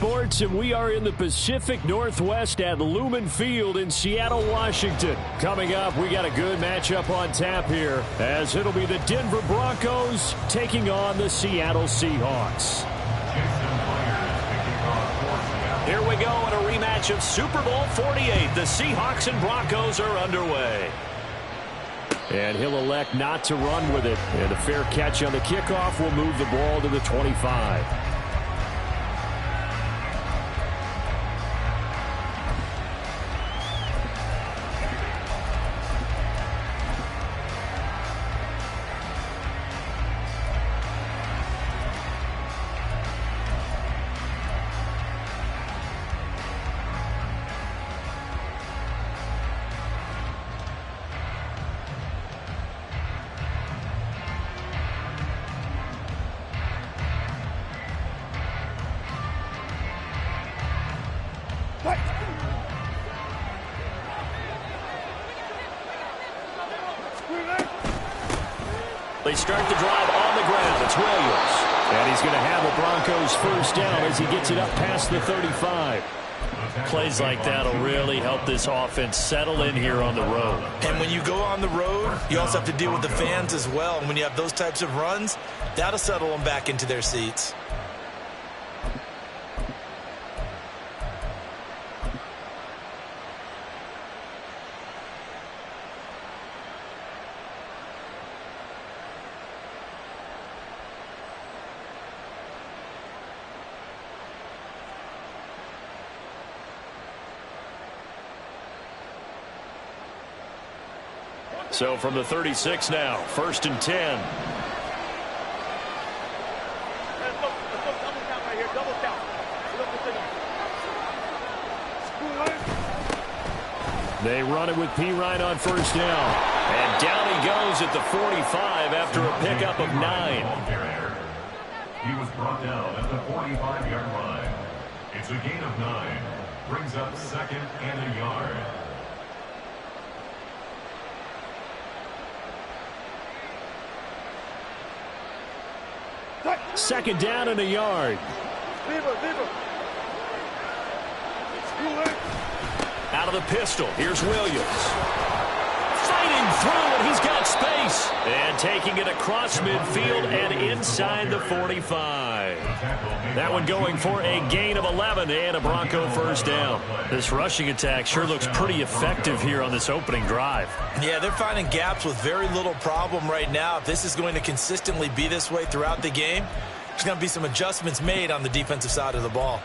Sports, and we are in the Pacific Northwest at Lumen Field in Seattle, Washington. Coming up, we got a good matchup on tap here, as it'll be the Denver Broncos taking on the Seattle Seahawks. Here we go in a rematch of Super Bowl 48. The Seahawks and Broncos are underway. And he'll elect not to run with it. And a fair catch on the kickoff will move the ball to the 25. They start the drive on the ground. It's Williams. And he's going to have the Broncos first down as he gets it up past the 35. Plays like that will really help this offense settle in here on the road. And when you go on the road, you also have to deal with the fans as well. And when you have those types of runs, that'll settle them back into their seats. So from the 36 now, 1st and 10. They run it with P. on first down. And down he goes at the 45 after a pickup of 9. He was brought down at the 45-yard line. It's a gain of 9. Brings up 2nd and a yard. Second down and a yard. Out of the pistol, here's Williams. Fighting through, and he's got space. And taking it across midfield and inside the 45. That one going for a gain of 11 and a Bronco first down. This rushing attack sure looks pretty effective here on this opening drive. Yeah, they're finding gaps with very little problem right now. If this is going to consistently be this way throughout the game, there's going to be some adjustments made on the defensive side of the ball.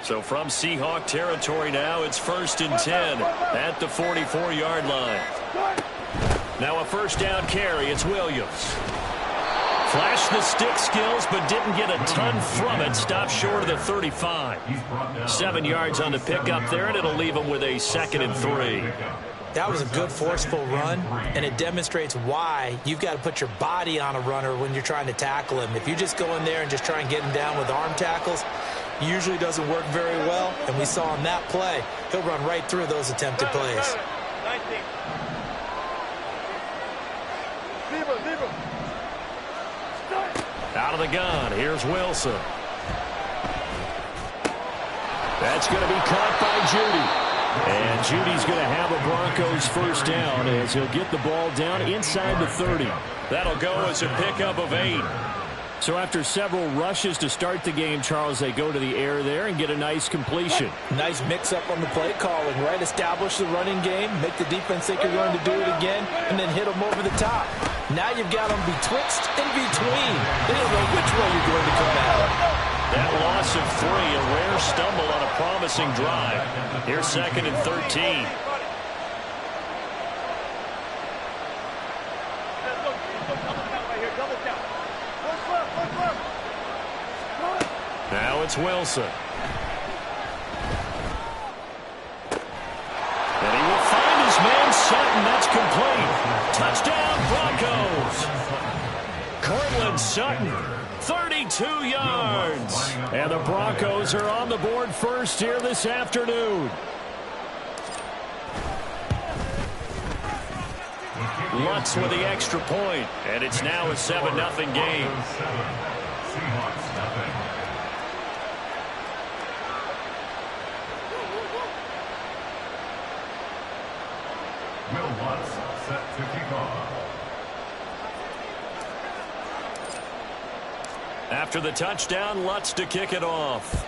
So from Seahawk territory now, it's 1st and 10 at the 44-yard line. Now a first down carry. It's Williams. Flashed the stick skills, but didn't get a ton from it. Stopped short of the 35. 7 yards on the pickup there, and it'll leave him with a 2nd and 3. That was a good forceful run, and it demonstrates why you've got to put your body on a runner when you're trying to tackle him. If you just go in there and just try and get him down with arm tackles, usually doesn't work very well, and we saw on that play, he'll run right through those attempted plays. Out of the gun, here's Wilson. That's going to be caught by Judy. And Judy's going to have a Broncos first down as he'll get the ball down inside the 30. That'll go as a pickup of 8. So after several rushes to start the game, Charles, they go to the air there and get a nice completion. Nice mix-up on the play calling, right? Establish the running game, make the defense think you're going to do it again, and then hit them over the top. Now you've got them betwixt and between. They don't know which way you're going to come out. That loss of 3, a rare stumble on a promising drive. Here's 2nd and 13. Now it's Wilson. And he will find his man Sutton. That's complete. Touchdown Broncos. Cortland Sutton, 30 22 yards. And the Broncos are on the board first here this afternoon. Lutz with the extra point, and it's now a 7-0 game. Will Lutz set to kick off. After the touchdown, Lutz to kick it off.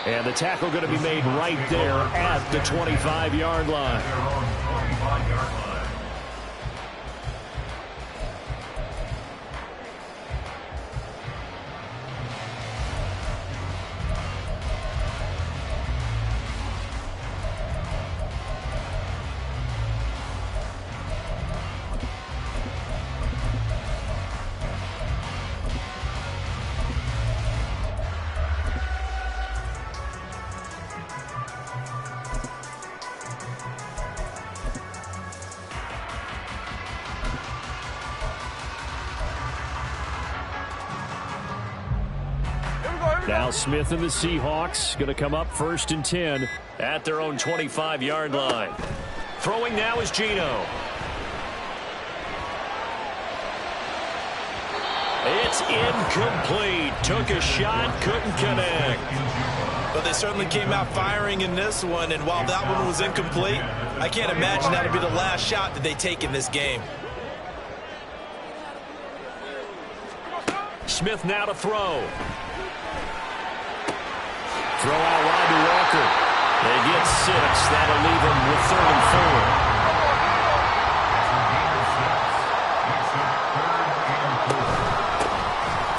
And the tackle going to be made right there at the 25-yard line. Their own 25-yard line. Now Smith and the Seahawks going to come up 1st and 10 at their own 25-yard line. Throwing now is Geno. It's incomplete. Took a shot, couldn't connect. But they certainly came out firing in this one, and while that one was incomplete, I can't imagine that'll be the last shot that they take in this game. Smith now to throw. Throw out wide to Walker. They get 6. That'll leave them with 3rd and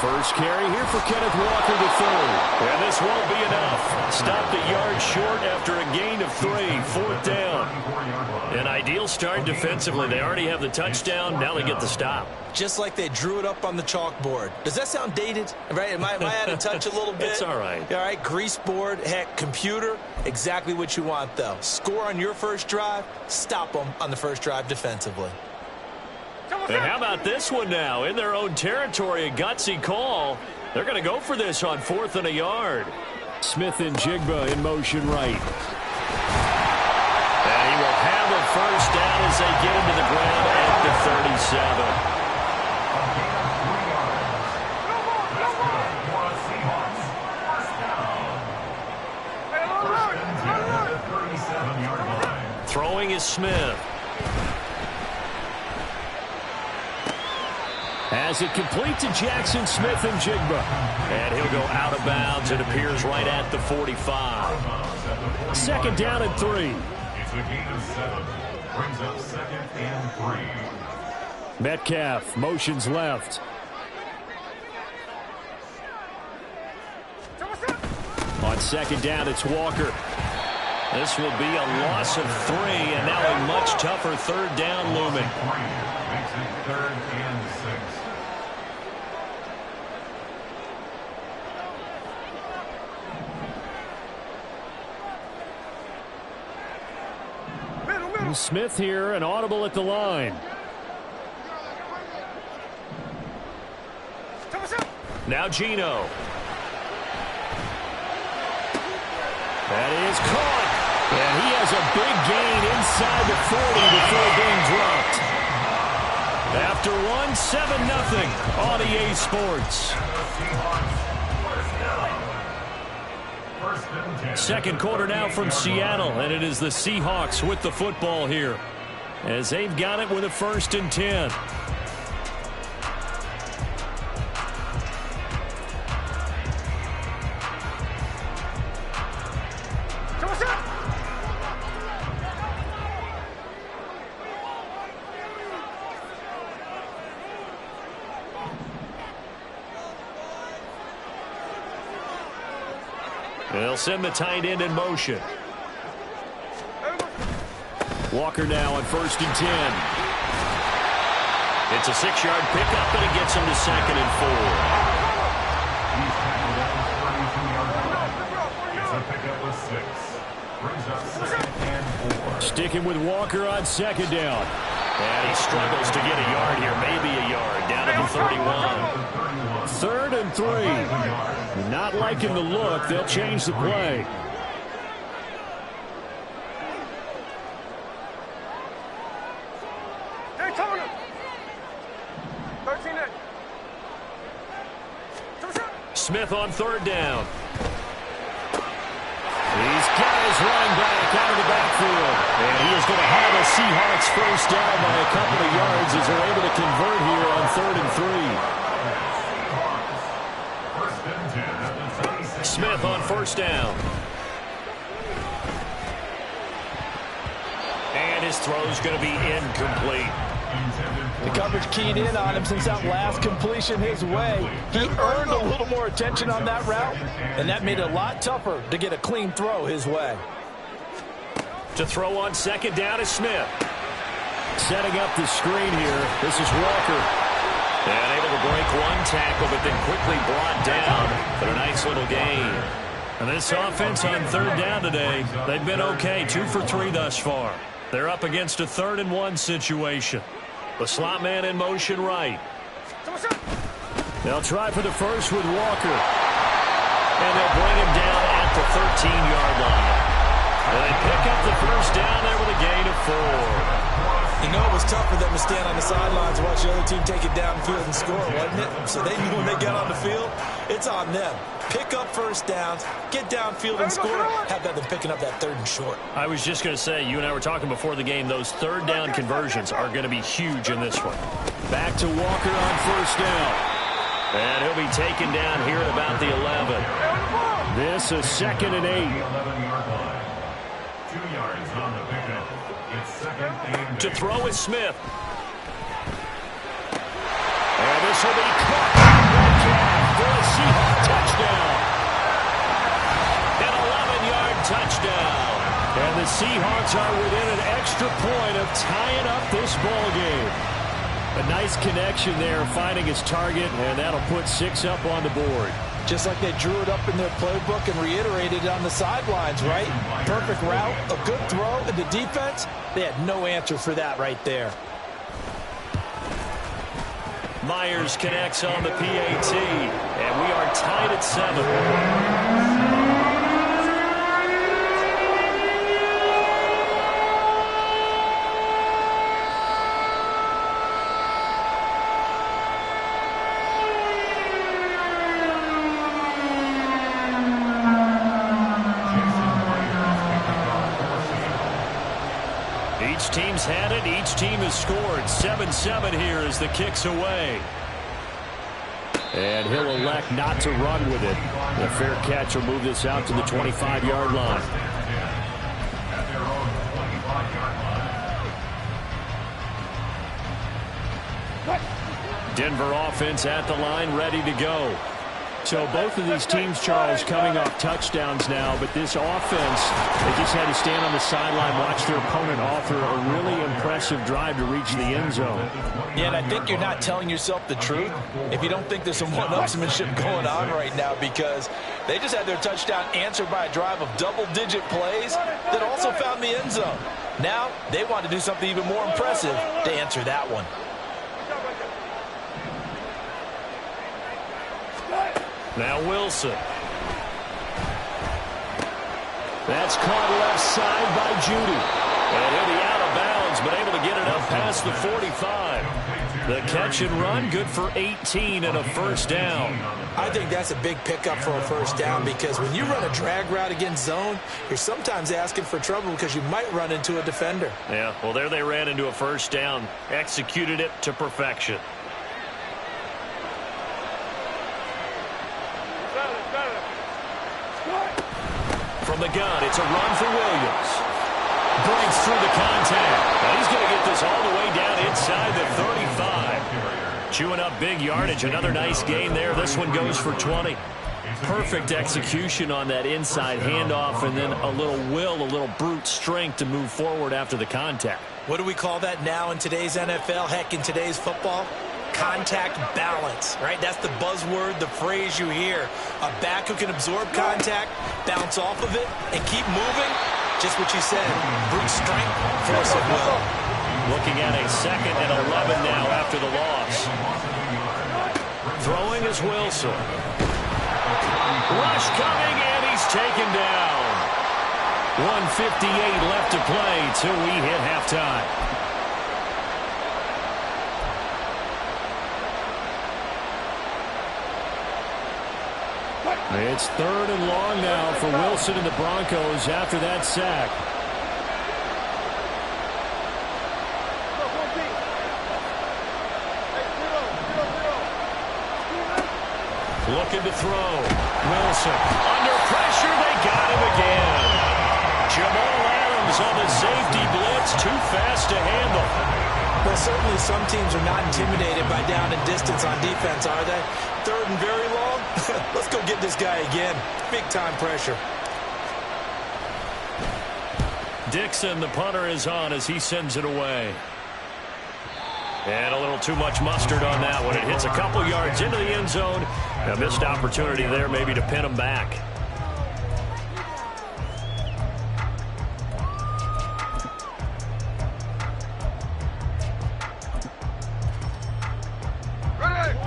4. First carry here for Kenneth Walker to throw. And this won't be enough. Stopped a yard short after a gain of 3. 4th down. An ideal start defensively. They already have the touchdown. Now they get the stop. Just like they drew it up on the chalkboard. Does that sound dated? Right? Am I out of touch a little bit? It's all right. All right, grease board, heck, computer, exactly what you want, though. Score on your first drive, stop them on the first drive defensively. And how about this one now? In their own territory, a gutsy call. They're going to go for this on 4th and a yard. Smith and Jigba in motion right. And he will have a first down as they get into the ground at the 37. Throwing is Smith. Has it complete to Jackson Smith and Jigba. And he'll go out of bounds. It appears right at the 45. 2nd down and 3. It's a gain of 7. Brings up 2nd and 3. Metcalf motions left. On 2nd down, it's Walker. This will be a loss of 3, and now a much tougher 3rd down looming. Makes it 3rd and 6. Smith here, an audible at the line. Now Geno. That is caught. And he has a big gain inside the 40 before being dropped. After one, 7-0 on EA Sports. Second quarter now from Seattle, and it is the Seahawks with the football here as they've got it with a 1st and 10. They'll send the tight end in motion. Walker now on 1st and 10. It's a 6-yard pickup, and it gets him to 2nd and 4. It's a pickup with 6. Brings up 2nd and 4. Sticking with Walker on second down. And he struggles to get a yard here, maybe a yard, down to the 31. 3rd and 3. Not liking the look. They'll change the play. Smith on 3rd down. He's got his running back out of the backfield. And he is going to have a Seahawks first down by a couple of yards as they're able to convert here on 3rd and 3. Smith on 1st down. And his throw is going to be incomplete. The coverage keyed in on him since that last completion his way. He earned a little more attention on that route, and that made it a lot tougher to get a clean throw his way. To throw on 2nd down is Smith. Setting up the screen here. This is Walker. And able to break one tackle, but then quickly brought down. But a nice little gain. And this offense on 3rd down today, they've been okay. 2 for 3 thus far. They're up against a 3rd and 1 situation. The slot man in motion right. They'll try for the first with Walker. And they'll bring him down at the 13-yard line. And they pick up the first down there with a gain of 4. You know, it was tough for them to stand on the sidelines and watch the other team take it downfield and score, wasn't it? So they knew when they got on the field, it's on them. Pick up first downs, get downfield and score. Have that than picking up that 3rd and short. I was just going to say, you and I were talking before the game, those 3rd down conversions are going to be huge in this one. Back to Walker on 1st down. And he'll be taken down here at about the 11. This is 2nd and 8. 2 yards on the pickup. It's 2nd and 8. To throw is Smith. And this will be caught. For a Seahawks touchdown. An 11-yard touchdown. And the Seahawks are within an extra point of tying up this ball game. A nice connection there, finding his target, and that'll put 6 up on the board. Just like they drew it up in their playbook and reiterated it on the sidelines, right? Perfect route, a good throw, and the defense, they had no answer for that right there. Myers connects on the PAT, and we are tied at 7. Each team's had it. Each team has scored. 7-7 here as the kick's away. And he'll elect not to run with it. A fair catch will move this out to the 25-yard line. Denver offense at the line, ready to go. So both of these teams, Charles, coming off touchdowns now, but this offense, they just had to stand on the sideline, watch their opponent offer a really impressive drive to reach the end zone. Yeah, and I think you're not telling yourself the truth if you don't think there's some one-upsmanship going on right now, because they just had their touchdown answered by a drive of double-digit plays that also found the end zone. Now they want to do something even more impressive to answer that one. Now Wilson. That's caught left side by Judy. And he'll be out of bounds, but able to get it up past the 45. The catch and run, good for 18 and a first down. I think that's a big pickup for a first down, because when you run a drag route against zone, you're sometimes asking for trouble because you might run into a defender. Yeah, well, there they ran into a first down. Executed it to perfection. From the gun, it's a run for Williams. Breaks through the contact. Now he's going to get this all the way down inside the 35. Chewing up big yardage. Another nice gain there. This one goes for 20. Perfect execution on that inside handoff, and then a little will, a little brute strength to move forward after the contact. What do we call that now in today's NFL? Heck, in today's football? Contact balance, right? That's the buzzword, the phrase you hear. A back who can absorb contact, bounce off of it, and keep moving. Just what you said. Brute strength, force of will. Looking at a 2nd and 11 now after the loss. Throwing is Wilson. Rush coming, and he's taken down. 1:58 left to play till we hit halftime. It's 3rd and long now for Wilson and the Broncos after that sack. Looking to throw. Wilson under pressure. They got him again. Jamal Adams on the safety blitz. Too fast to handle. Well, certainly some teams are not intimidated by down and distance on defense, are they? 3rd and very long? Let's go get this guy again. Big-time pressure. Dixon, the punter, is on as he sends it away. And a little too much mustard on that one. It hits a couple yards into the end zone. A missed opportunity there maybe to pin him back.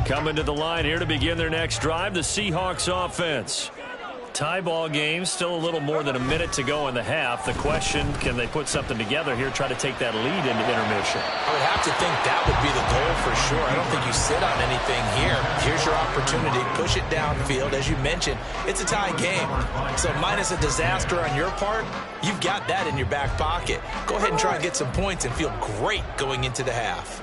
Coming to the line here to begin their next drive, the Seahawks offense. Tie ball game, still a little more than a minute to go in the half. The question, can they put something together here, try to take that lead into intermission? I would have to think that would be the goal for sure. I don't think you sit on anything here. Here's your opportunity. Push it downfield. As you mentioned, it's a tie game. So minus a disaster on your part, you've got that in your back pocket. Go ahead and try and get some points and feel great going into the half.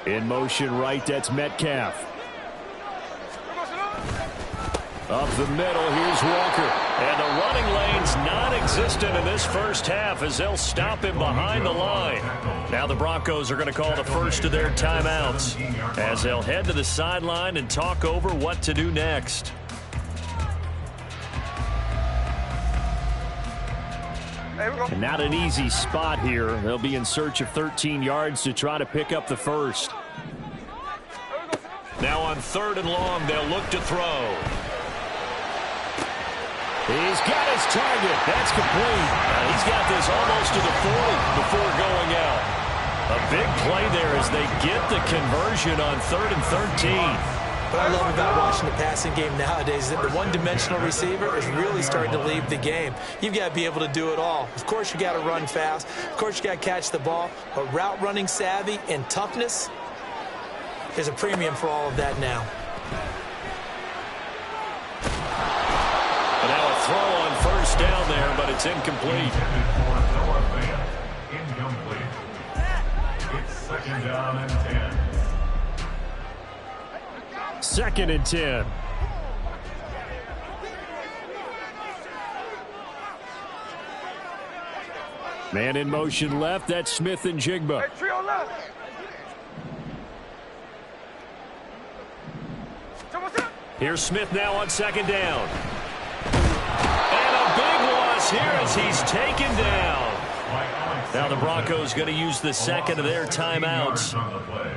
In motion right, that's Metcalf. Up the middle, here's Walker. And the running lane's non-existent in this first half as they'll stop him behind the line. Now the Broncos are going to call the first of their timeouts as they'll head to the sideline and talk over what to do next. And not an easy spot here. They'll be in search of 13 yards to try to pick up the first. Now on 3rd and long, they'll look to throw. He's got his target. That's complete. He's got this almost to the 40 before going out. A big play there as they get the conversion on 3rd and 13. What I love about watching the passing game nowadays is that the one-dimensional receiver is really starting to leave the game. You've got to be able to do it all. Of course, you got to run fast. Of course, you got to catch the ball. But route running savvy and toughness, there's a premium for all of that now. And now a throw on 1st down there, but it's incomplete. Incomplete. It's 2nd down and 10. 2nd and 10. Man in motion left. That's Smith and Jigba. Hey, trio left. Here's Smith now on 2nd down. And a big loss here as he's taken down. Now the Broncos going to use the 2nd of their timeouts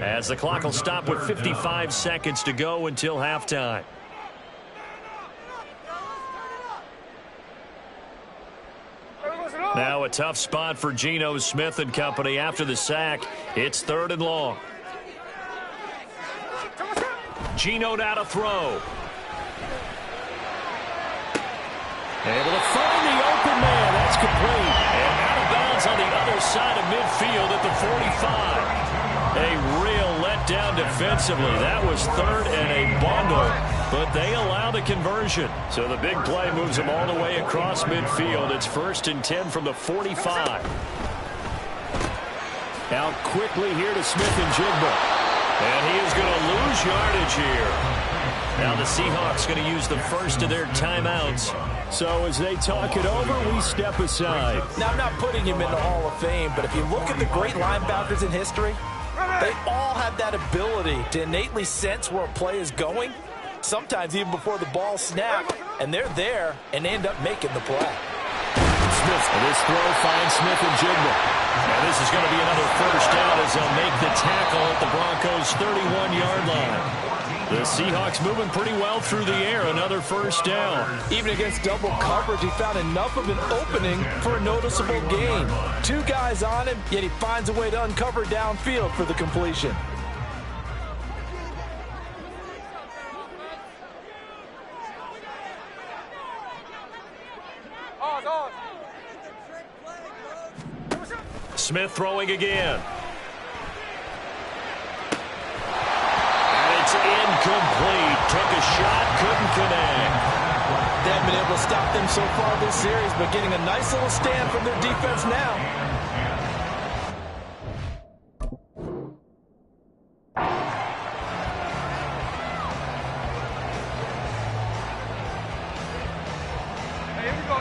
as the clock will stop with 55 seconds to go until halftime. Now a tough spot for Geno Smith and company after the sack. It's 3rd and long. Geno now to throw. Able to find the open man. That's complete. And out of bounds on the other side of midfield at the 45. A real letdown defensively. That was 3rd and a bundle, but they allow the conversion. So the big play moves them all the way across midfield. It's 1st and 10 from the 45. Out quickly here to Smith and Jigba. And he is going to lose yardage here. Now the Seahawks going to use the first of their timeouts. So as they talk it over, we step aside. Now, I'm not putting him in the Hall of Fame, but if you look at the great linebackers in history, they all have that ability to innately sense where a play is going, sometimes even before the ball snaps, and they're there and end up making the play. Smith, and this throw finds Smith and Jigba. And this is going to be another 1st down as they'll make the tackle at the Broncos' 31-yard line. The Seahawks moving pretty well through the air. Another first down. Even against double coverage, he found enough of an opening for a noticeable gain. Two guys on him, yet he finds a way to uncover downfield for the completion. Smith throwing again. And it's incomplete. Took a shot, couldn't connect. They haven't been able to stop them so far this series, but getting a nice little stand from their defense now.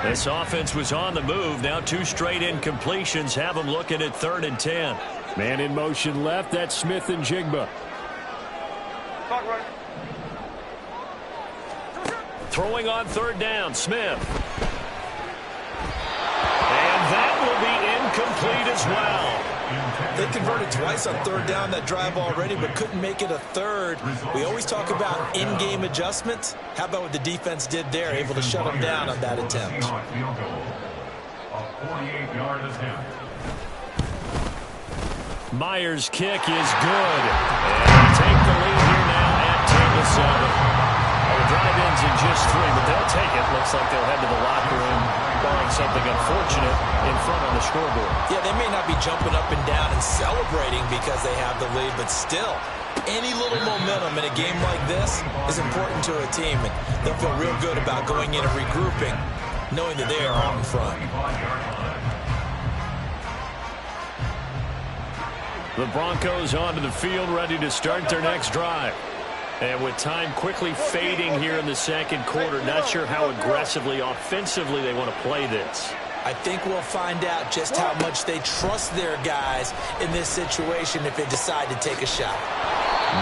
This offense was on the move. Now two straight incompletions have them looking at 3rd and 10. Man in motion left. That's Smith and Jigba. Throwing on 3rd down, Smith. And that will be incomplete as well. They converted twice on 3rd down that drive already, but couldn't make it a 3rd. We always talk about in-game adjustments. How about what the defense did there, able to shut them down on that attempt? A 48-yard attempt. Myers' kick is good. And take the lead here now at 10-7. The drive-in's in just 3, but they'll take it. Looks like they'll head to the locker room, barring something unfortunate in front on the scoreboard. Yeah, they may not be jumping up and down and celebrating because they have the lead, but still, any little momentum in a game like this is important to a team, and they'll feel real good about going in and regrouping, knowing that they are out in front. The Broncos onto the field, ready to start their next drive. And with time quickly fading here in the second quarter, not sure how aggressively, offensively they want to play this. I think we'll find out just how much they trust their guys in this situation if they decide to take a shot.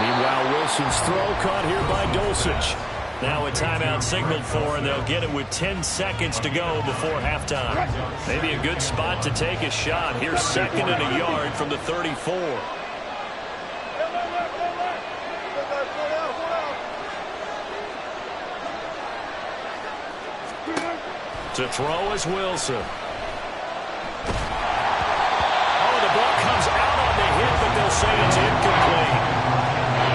Meanwhile, Wilson's throw caught here by Dulcich. Now a timeout signaled for, and they'll get it with 10 seconds to go before halftime. Maybe a good spot to take a shot. Here's 2nd and a yard from the 34. To throw is Wilson. Oh, the ball comes out on the hit, but they'll say it's incomplete.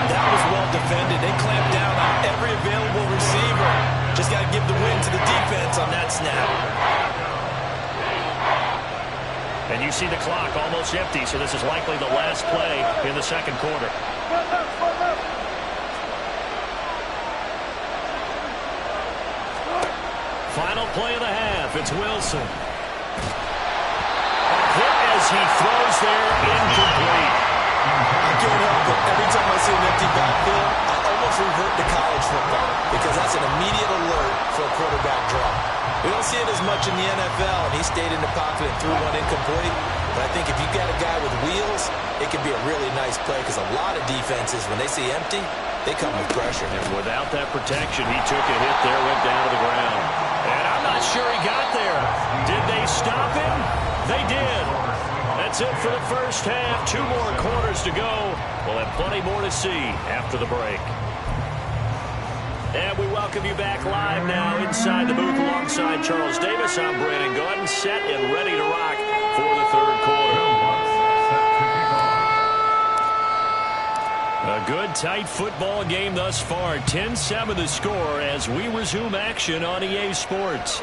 That was well defended. They clamped down on every available receiver. Just got to give the win to the defense on that snap. And you see the clock almost empty, so this is likely the last play in the second quarter. Final play of the half. It's Wilson. Hit as he throws there, incomplete. I can't help it. Every time I see an empty backfield, I almost revert to college football because that's an immediate alert for a quarterback draw. We don't see it as much in the NFL, and he stayed in the pocket and threw one incomplete. But I think if you got a guy with wheels, it can be a really nice play because a lot of defenses, when they see empty, they come with pressure. And without that protection, he took a hit there, went down to the ground. And I'm not sure he got there. Did they stop him? They did. That's it for the first half. 2 more quarters to go. We'll have plenty more to see after the break. And we welcome you back live now inside the booth alongside Charles Davis. I'm Brandon Gaudin, set and ready to rock for the third quarter. A good, tight football game thus far. 10-7 the score as we resume action on EA Sports.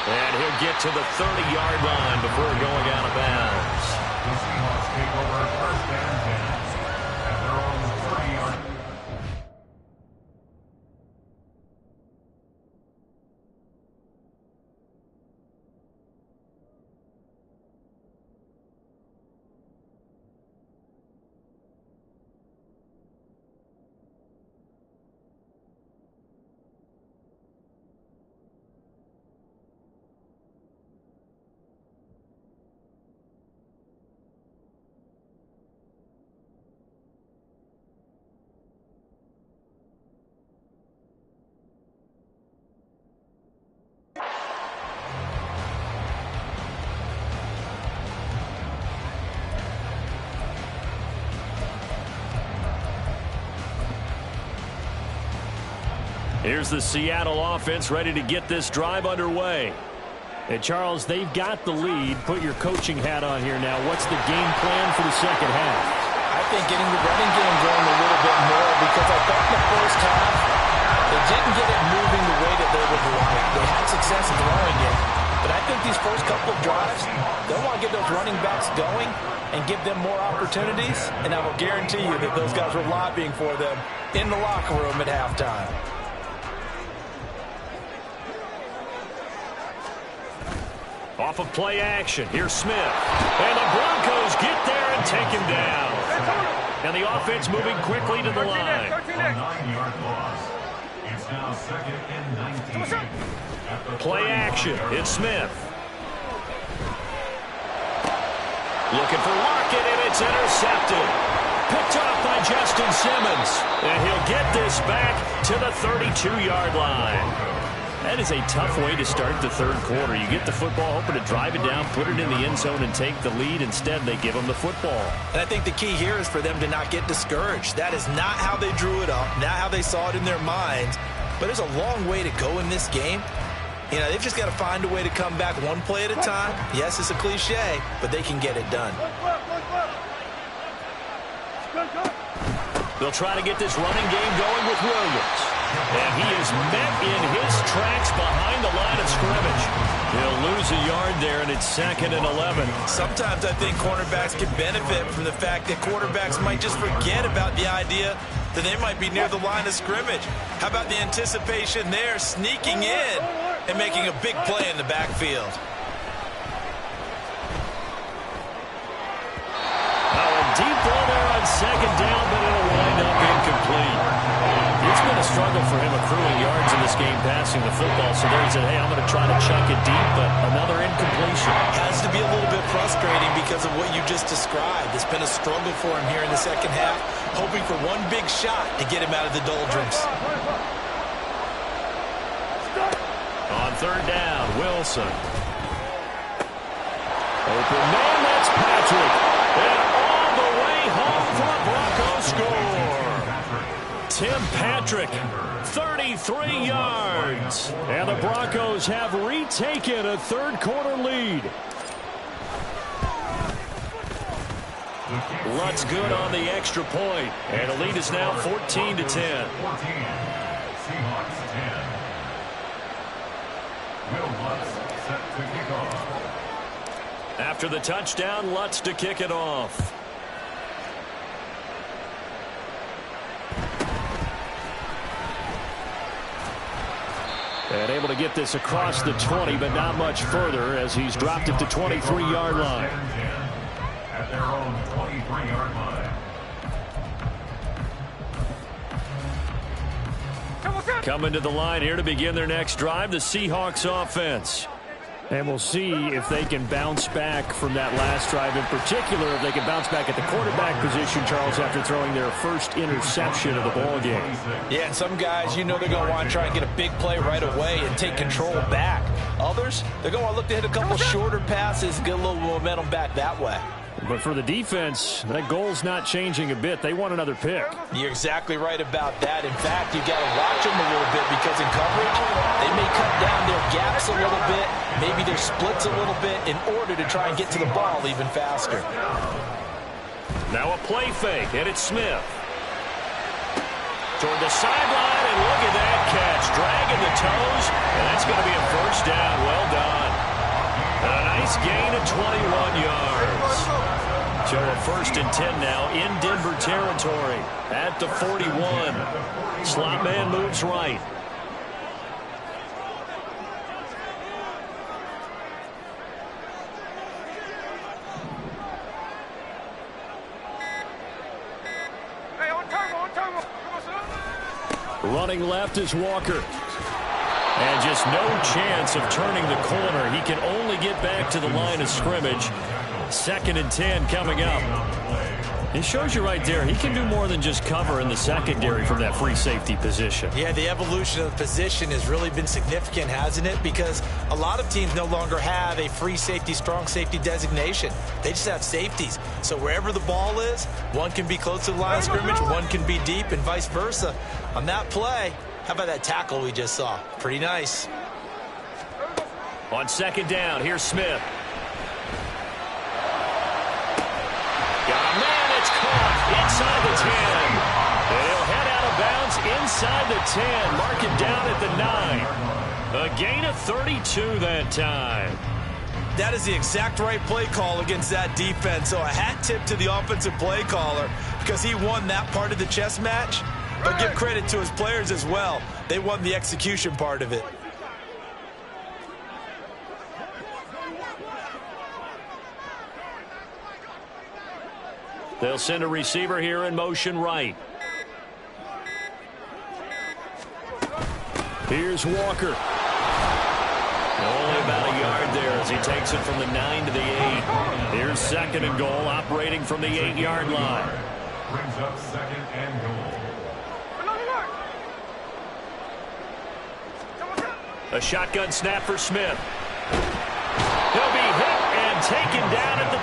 And he'll get to the 30-yard line before going out of bounds. The Seahawks take over 1st and 10 at their own 30-yard. Here's the Seattle offense ready to get this drive underway. And Charles, they've got the lead. Put your coaching hat on here now. What's the game plan for the second half? I think getting the running game going a little bit more, because I thought in the first half they didn't get it moving the way that they would like. They had success throwing it, but I think these first couple of drives, they'll want to get those running backs going and give them more opportunities, and I will guarantee you that those guys were lobbying for them in the locker room at halftime. Off of play action, here's Smith. And the Broncos get there and take him down. And the offense moving quickly to the line. A 9-yard loss. It's now second and 19. Play action, it's Smith. Looking for Lockett, and it's intercepted. Picked off by Justin Simmons. And he'll get this back to the 32-yard line. That is a tough way to start the third quarter. You get the football, hoping to drive it down, put it in the end zone, and take the lead. Instead, they give them the football. And I think the key here is for them to not get discouraged. That is not how they drew it up, not how they saw it in their minds. But there's a long way to go in this game. You know, they've just got to find a way to come back one play at a time. Yes, it's a cliche, but they can get it done. They'll try to get this running game going with Williams. And he is met in his tracks behind the line of scrimmage. He'll lose a yard there, and it's 2nd and 11. Sometimes I think cornerbacks can benefit from the fact that quarterbacks might just forget about the idea that they might be near the line of scrimmage. How about the anticipation there, sneaking in and making a big play in the backfield? Deep ball there on 2nd down, but it'll wind up incomplete. It's been a struggle for him accruing yards in this game passing the football, so there he said, hey, I'm going to try to chuck it deep, but another incompletion. Has to be a little bit frustrating because of what you just described. It's been a struggle for him here in the second half, hoping for one big shot to get him out of the doldrums. On 3rd down, Wilson. Open man, that's Patrick. And all the way home for a Broncos score. Tim Patrick, 33 yards. And the Broncos have retaken a third quarter lead. Lutz good on the extra point. And the lead is now 14-10. 14. Seahawks 10. Will Lutz set to kick off. After the touchdown, Lutz to kick it off. And able to get this across the 20, but not much further as he's dropped it to 23-yard line. At their own 23-yard line. Coming to the line here to begin their next drive, the Seahawks offense. And we'll see if they can bounce back from that last drive. In particular, if they can bounce back at the quarterback position, Charles, after throwing their first interception of the ball game. Yeah, and some guys, you know they're going to want to try and get a big play right away and take control back. Others, they're going to want to look to hit a couple shorter passes and get a little momentum back that way. But for the defense, that goal's not changing a bit. They want another pick. You're exactly right about that. In fact, you got to watch them a little bit because in coverage, they may cut down their gaps a little bit, maybe their splits a little bit in order to try and get to the ball even faster. Now a play fake, and it's Smith. Toward the sideline, and look at that catch. Dragging the toes, and that's going to be a first down. Well done. A nice gain of 21 yards. So a 1st and 10 now in Denver territory at the 41. Slot man moves right. Running left is Walker. And just no chance of turning the corner. He can only get back to the line of scrimmage. 2nd and 10 coming up. It shows you right there, he can do more than just cover in the secondary from that free safety position. Yeah, the evolution of the position has really been significant, hasn't it? Because a lot of teams no longer have a free safety, strong safety designation. They just have safeties. So wherever the ball is, one can be close to the line of scrimmage, one can be deep, and vice versa. On that play, How about that tackle we just saw? Pretty nice. On second down, here's Smith. Got a man, it's caught inside the 10. They'll head out of bounds inside the 10. Mark it down at the 9. A gain of 32 that time. That is the exact right play call against that defense. So a hat tip to the offensive play caller because he won that part of the chess match. But give credit to his players as well. They won the execution part of it. They'll send a receiver here in motion right. Here's Walker. Only about a yard there as he takes it from the 9 to the 8. Here's second and goal, operating from the 8-yard line. Brings up second and goal. A shotgun snap for Smith. He'll be hit and taken down at the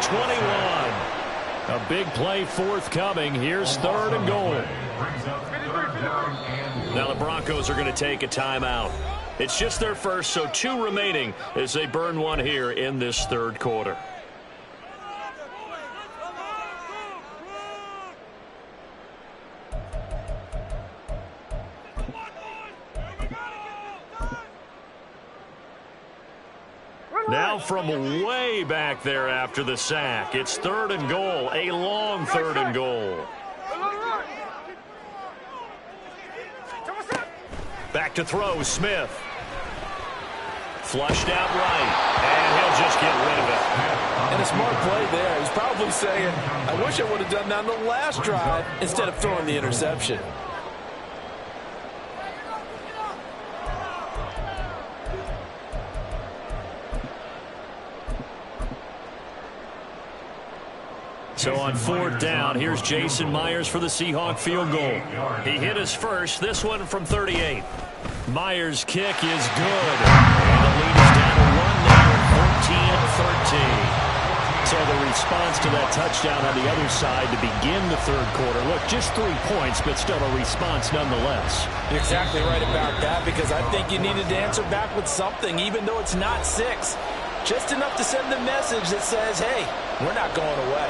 21. A big play forthcoming. Here's third and goal. Brings up third down and goal. Now the Broncos are going to take a timeout. It's just their first, so 2 remaining as they burn one here in this third quarter. Now from way back there after the sack, it's third and goal, a long third and goal. Back to throw, Smith. Flushed out right, and he'll just get rid of it. And a smart play there. He's probably saying, I wish I would have done that on the last drive instead of throwing the interception. So on fourth down, here's Jason Myers for the Seahawk field goal. He hit his first, this one from 38. Myers' kick is good. And the lead is down to 1 now, 14-13. So the response to that touchdown on the other side to begin the third quarter. Look, just 3 points, but still a response nonetheless. You're exactly right about that because I think you needed to answer back with something, even though it's not 6. Just enough to send the message that says, hey, we're not going away.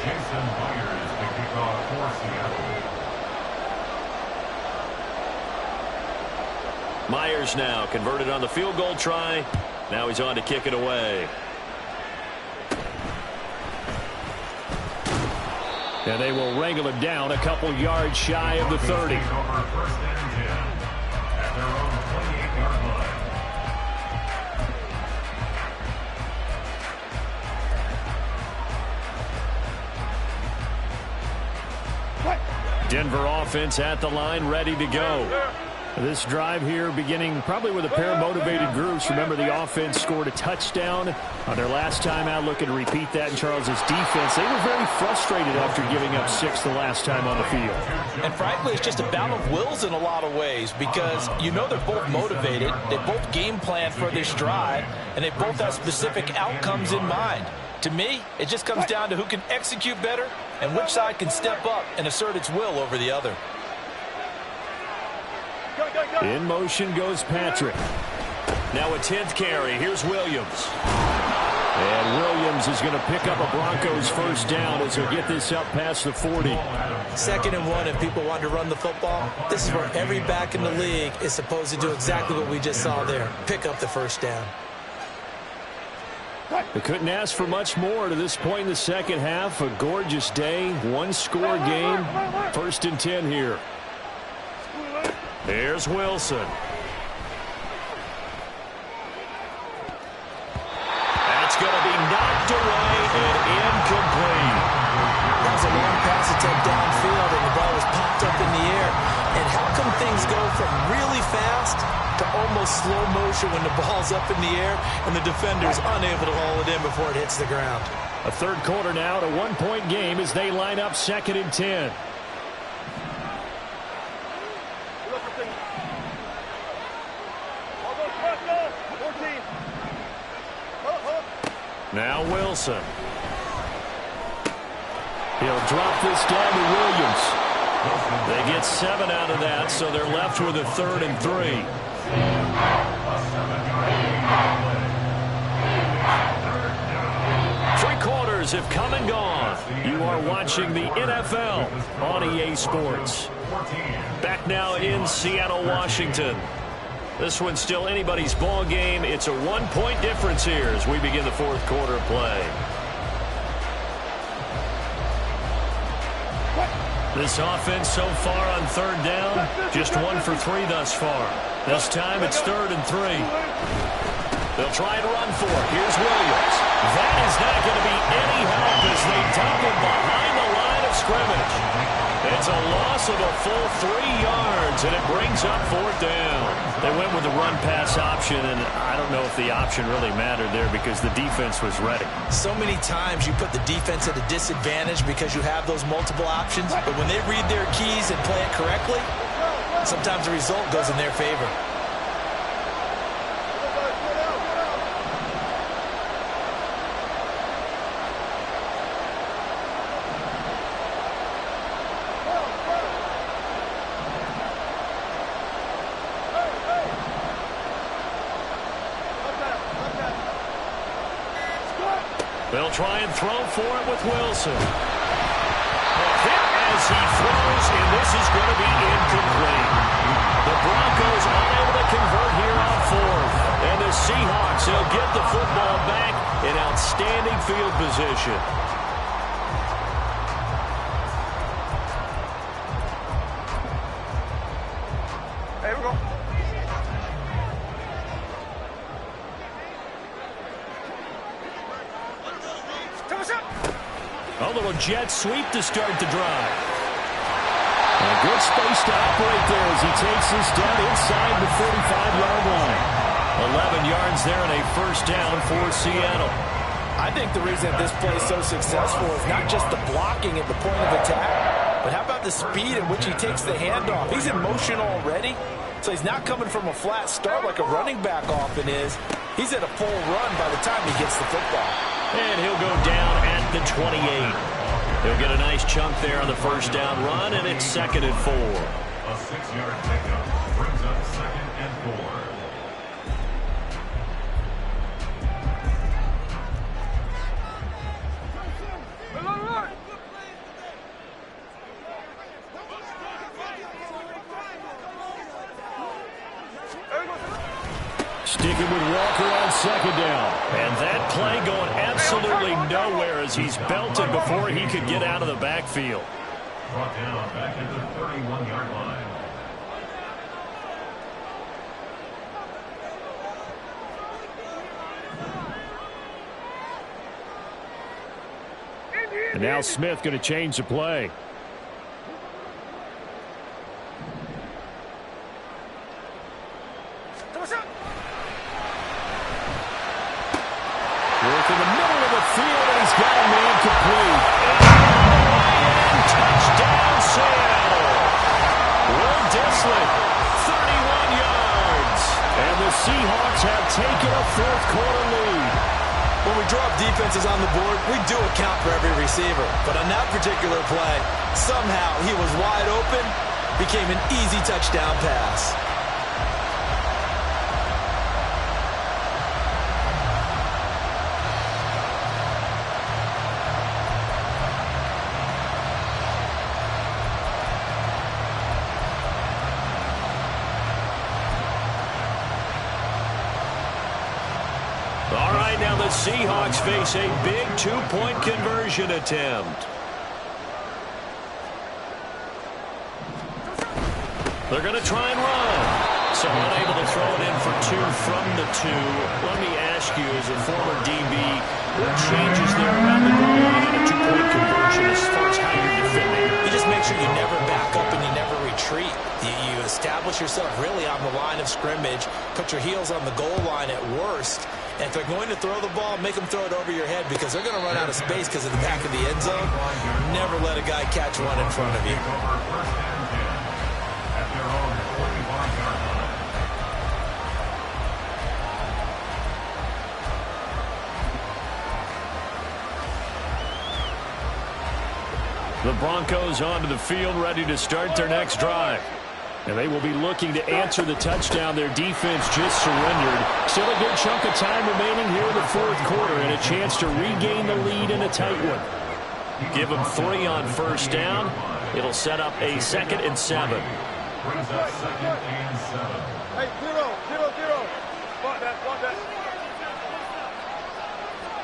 Jason Myers to kick off for Seattle. Myers now converted on the field goal try. Now he's on to kick it away. And they will wrangle it down a couple yards shy of the 30. Take over first and 10 at their own 28-yard line. Denver offense at the line, ready to go. This drive here beginning probably with a pair of motivated groups. Remember, the offense scored a touchdown on their last time out. Looking to repeat that in Charles's defense. They were very frustrated after giving up 6 the last time on the field. And frankly, it's just a battle of wills in a lot of ways because you know they're both motivated. They both game plan for this drive, and they both have specific outcomes in mind. To me, it just comes down to who can execute better and which side can step up and assert its will over the other. In motion goes Patrick. Now a 10th carry. Here's Williams. And Williams is going to pick up a Broncos first down as he'll get this up past the 40. 2nd and 1, if people want to run the football, this is where every back in the league is supposed to do exactly what we just saw there. Pick up the first down. They couldn't ask for much more to this point in the second half. A gorgeous day, 1-score game. 1st and 10 here. Here's Wilson. That's going to be knocked away and incomplete. That was a long pass attempt downfield, and the ball was popped up in the air. And how come things go from really fast to almost slow motion when the ball's up in the air and the defender's unable to haul it in before it hits the ground? A third quarter now, to 1-point game as they line up 2nd and 10. Now Wilson. He'll drop this down to Williams. They get 7 out of that, so they're left with a 3rd and 3. Three quarters have come and gone. You are watching the NFL on EA Sports. Back now in Seattle, Washington. This one's still anybody's ball game. It's a 1-point difference here as we begin the 4th quarter play. This offense so far on 3rd down, just 1 for 3 thus far. This time it's 3rd and 3. They'll try and run for it. Here's Williams. That is not going to be any help as they dump him behind the line of scrimmage. It's a loss of a full 3 yards, and it brings up 4th down. They went with the run-pass option, and I don't know if the option really mattered there because the defense was ready. So many times you put the defense at a disadvantage because you have those multiple options, but when they read their keys and play it correctly, sometimes the result goes in their favor. They'll try and throw for it with Wilson. A hit as he throws, and this is going to be incomplete. The Broncos unable to convert here on 4th. And the Seahawks, they'll get the football back in outstanding field position. Here we go. A little jet sweep to start the drive. A good space to operate there as he takes this down inside the 45-yard line. 11 yards there and a 1st down for Seattle. I think the reason that this play is so successful is not just the blocking at the point of attack, but how about the speed at which he takes the handoff? He's in motion already, so he's not coming from a flat start like a running back often is. He's at a full run by the time he gets the football. And he'll go down at the 28. He'll get a nice chunk there on the 1st down run, and it's 2nd and 4. A 6-yard pickup brings up 2nd and 4. Sticking with Walker on 2nd down. And that play going absolutely nowhere as he's belted before he could get out of the backfield. Brought down back at the 31-yard line. And now Smith going to change the play. Work in the middle of the field, and he's got a man complete. Touchdown, Seattle. Will Dissly, 31 yards. And the Seahawks have taken a 4th quarter lead. When we drop defenses on the board, we do account for every receiver. But on that particular play, somehow he was wide open, became an easy touchdown pass. All right, now the Seahawks face a big 2-point conversion attempt. They're going to try and run. So unable to throw it in for 2 from the 2. Let me ask you, as a former DB, what changes there around the goal line in a 2-point conversion as far as how you're defending? You just make sure you never back up and you never retreat. You establish yourself really on the line of scrimmage, put your heels on the goal line at worst, And if they're going to throw the ball, make them throw it over your head because they're going to run out of space because of the back of the end zone. Never let a guy catch one in front of you. The Broncos onto the field, ready to start their next drive. And they will be looking to answer the touchdown their defense just surrendered. Still a good chunk of time remaining here in the fourth quarter and a chance to regain the lead in a tight one. Give them 3 on first down. It'll set up a 2nd and 7. Brings up 2nd and 7. Hey, 0. Fuck that.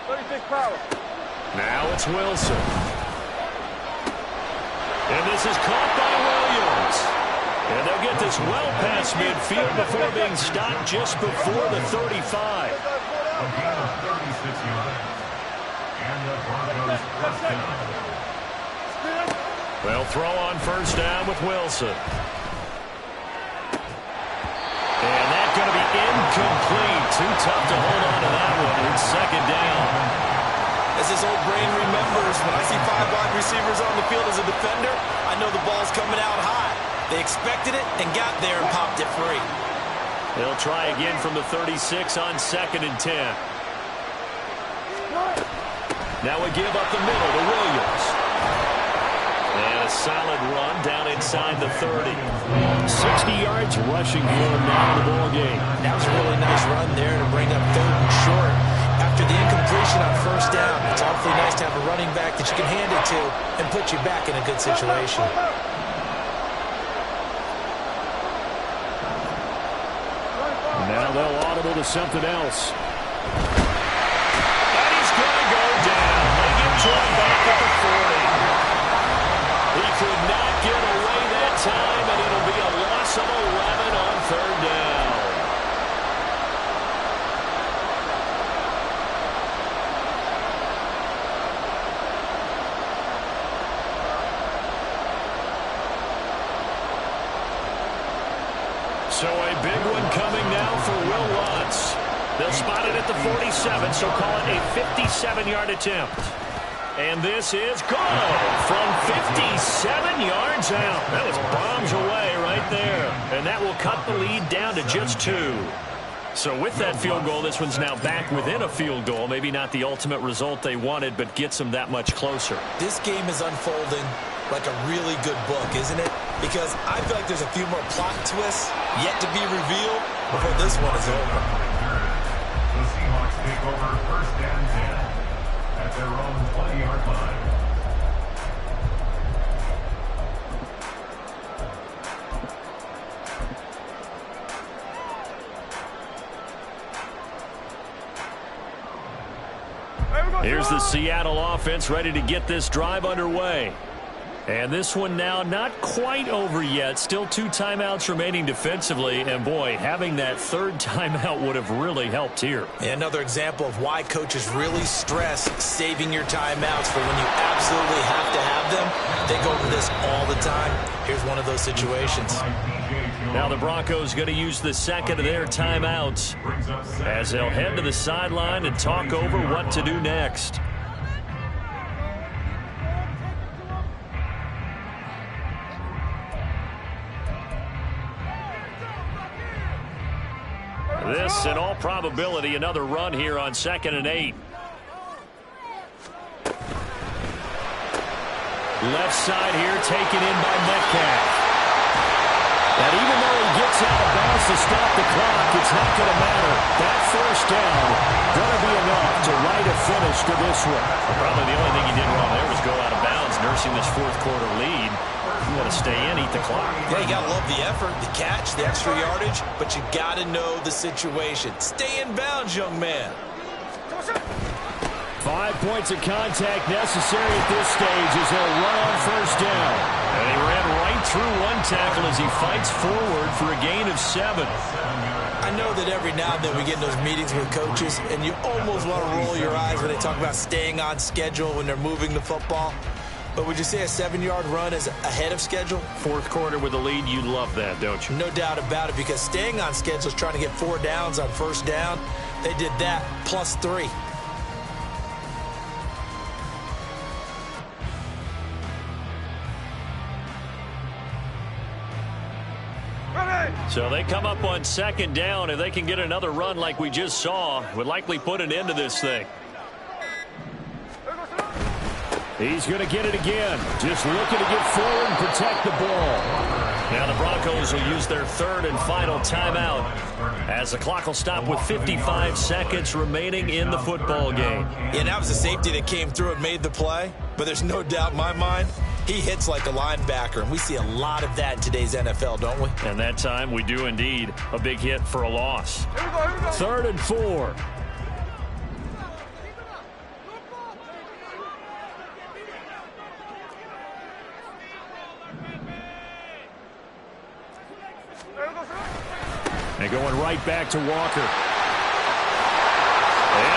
36 power. Now it's Wilson. And this is caught by Williams. And they'll get this well past midfield before being stopped just before the 35. A gain of 36 yards. And the Broncos first down. They'll throw on first down with Wilson. And that's going to be incomplete. Too tough to hold on to that one. It's 2nd down. As this old brain remembers, when I see 5 wide receivers on the field as a defender, I know the ball's coming out high. They expected it and got there and popped it free. They'll try again from the 36 on 2nd and 10. Now we give up the middle to Williams. And a solid run down inside the 30. 60 yards rushing for him now in the ball game. That was a really nice run there to bring up 3rd and short. After the incompletion on first down, it's awfully nice to have a running back that you can hand it to and put you back in a good situation. Now they'll audible to something else. And he's going to go down. They get Jordan back at the 40. He could not get away that time, and it'll be a loss of 11 on 3rd down. So a big one coming now for Will Lutz. They'll spot it at the 47, so call it a 57-yard attempt. And this is good from 57 yards out. That was bombs away right there. And that will cut the lead down to just 2. So with that field goal, this one's now back within a field goal. Maybe not the ultimate result they wanted, but gets them that much closer. This game is unfolding like a really good book, isn't it? Because I feel like there's a few more plot twists yet to be revealed before this one is over. The Seahawks take over 1st and 10 at their own 20-yard line. Here's the Seattle offense ready to get this drive underway. And this one now not quite over yet. Still 2 timeouts remaining defensively. And, boy, having that 3rd timeout would have really helped here. Another example of why coaches really stress saving your timeouts for when you absolutely have to have them. They go over this all the time. Here's one of those situations. Now the Broncos going to use the 2nd of their timeouts as they'll head to the sideline and talk over what to do next. This, in all probability, another run here on 2nd and 8. Left side here taken in by Metcalf. And even though he gets out of bounds to stop the clock, it's not going to matter. That first down going to be enough to write a finish to this one. Probably the only thing he did wrong there was go out of bounds, nursing this 4th quarter lead. You want to stay in, eat the clock. Yeah, you got to love the effort, the catch, the extra yardage, but you got to know the situation. Stay in bounds, young man. 5 points of contact necessary at this stage as they'll run on first down. And he ran right through one tackle as he fights forward for a gain of 7. I know that every now and then we get in those meetings with coaches, and you almost want to roll your eyes when they talk about staying on schedule when they're moving the football. But would you say a 7-yard run is ahead of schedule? Fourth quarter with a lead, you love that, don't you? No doubt about it, because staying on schedule is trying to get 4 downs on first down. They did that plus 3. So they come up on second down. If they can get another run like we just saw, would likely put an end to this thing. He's going to get it again. Just looking to get forward and protect the ball. Now the Broncos will use their third and final timeout as the clock will stop with 55 seconds remaining in the football game. Yeah, that was a safety that came through and made the play. But there's no doubt in my mind, he hits like a linebacker. And we see a lot of that in today's NFL, don't we? And that time we do indeed. A big hit for a loss. Here we go. 3rd and 4. And going right back to Walker. And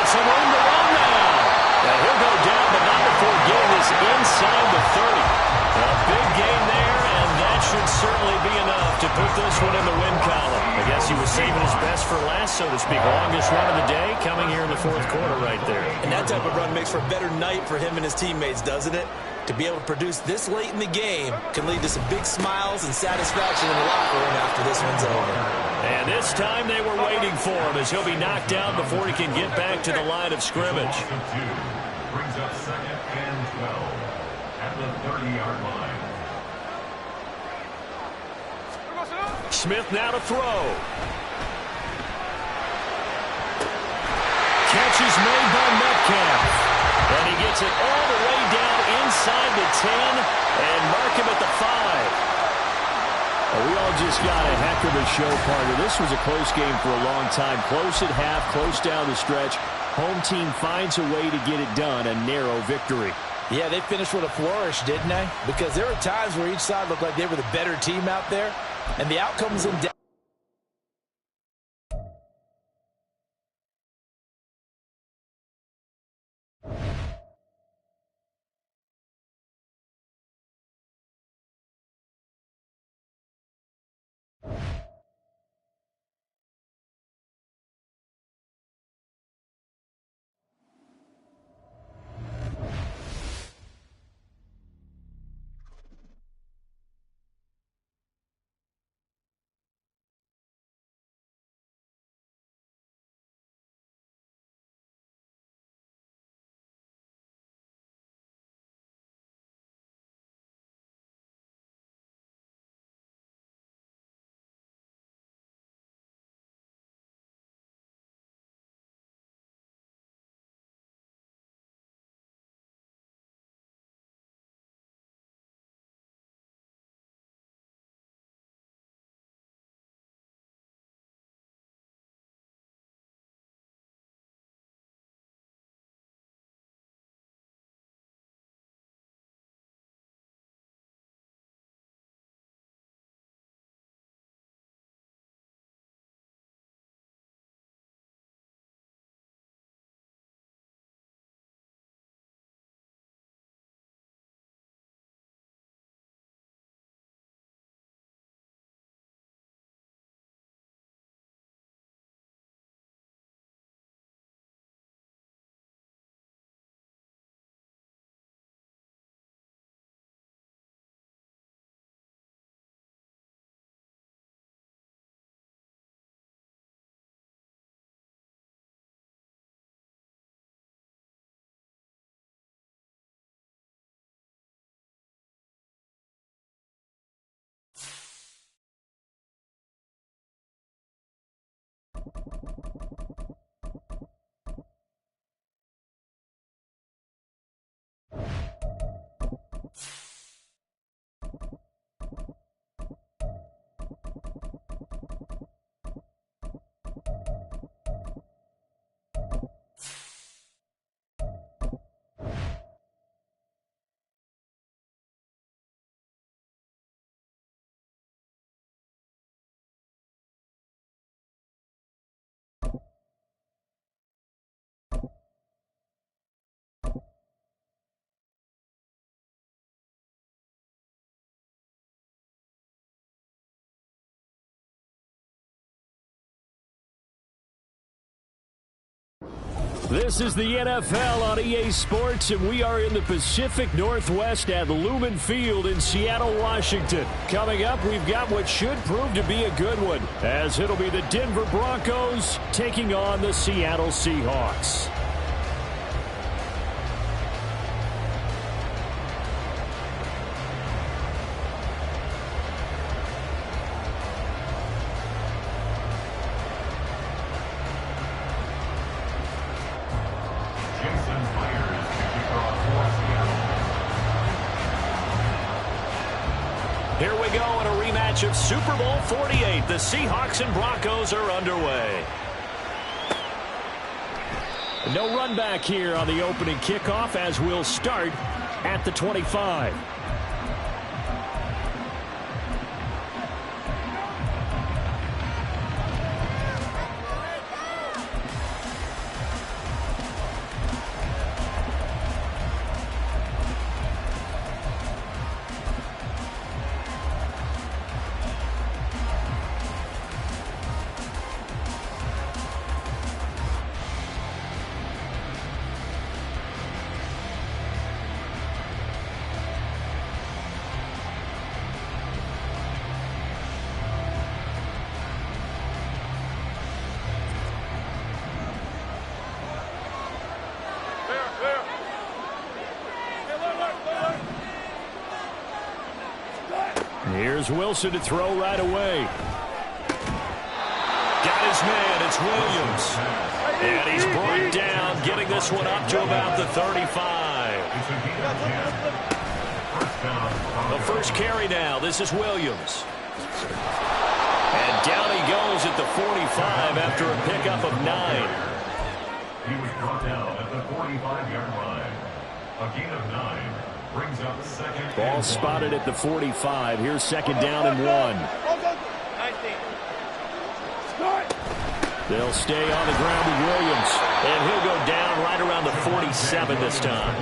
some room to run now. And he'll go down, but not before getting this inside the 30. A big gain there, and that should certainly be enough to put this one in the win column. I guess he was saving his best for last, so to speak. Longest run of the day coming here in the fourth quarter right there. And that type of run makes for a better night for him and his teammates, doesn't it? To be able to produce this late in the game can lead to some big smiles and satisfaction in the locker room after this one's over. And this time they were waiting for him as he'll be knocked down before he can get back to the line of scrimmage. Brings up 2nd and 12 at the 30-yard line. Smith now to throw. Catch is made by Metcalf. And he gets it all the way down inside the 10 and mark him at the 5. Well, we all just got a heck of a show, partner. This was a close game for a long time. Close at half, close down the stretch. Home team finds a way to get it done, a narrow victory. Yeah, they finished with a flourish, didn't they? Because there were times where each side looked like they were the better team out there, and the outcome was in doubt. This is the NFL on EA Sports, and we are in the Pacific Northwest at Lumen Field in Seattle, Washington. Coming up, we've got what should prove to be a good one, as it'll be the Denver Broncos taking on the Seattle Seahawks. Here we go in a rematch of Super Bowl 48. The Seahawks and Broncos are underway. No run back here on the opening kickoff, as we'll start at the 25. Here's Wilson to throw right away. Got his man. It's Williams. And he's brought down, getting this one up to about the 35. The first carry now. This is Williams. And down he goes at the 45 after a pickup of 9. He was brought down at the 45-yard line. A gain of 9. Brings up second. Ball spotted at the 45. Here's second down and 1. They'll stay on the ground with Williams. And he'll go down right around the 47 this time.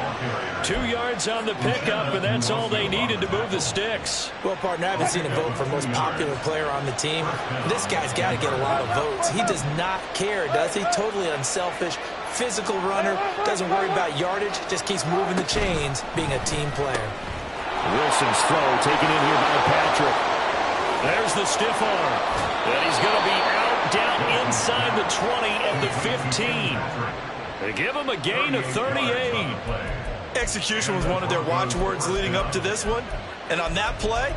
2 yards on the pickup, and that's all they needed to move the sticks. Well, partner, I haven't seen a vote for most popular player on the team. This guy's got to get a lot of votes. He does not care, does he? Totally unselfish, physical runner, doesn't worry about yardage, just keeps moving the chains, being a team player. Wilson's throw taken in here by Patrick. There's the stiff arm. And he's going to be out down inside the 20 at the 15. They give him a gain of 38. Execution was one of their watchwords leading up to this one. And on that play,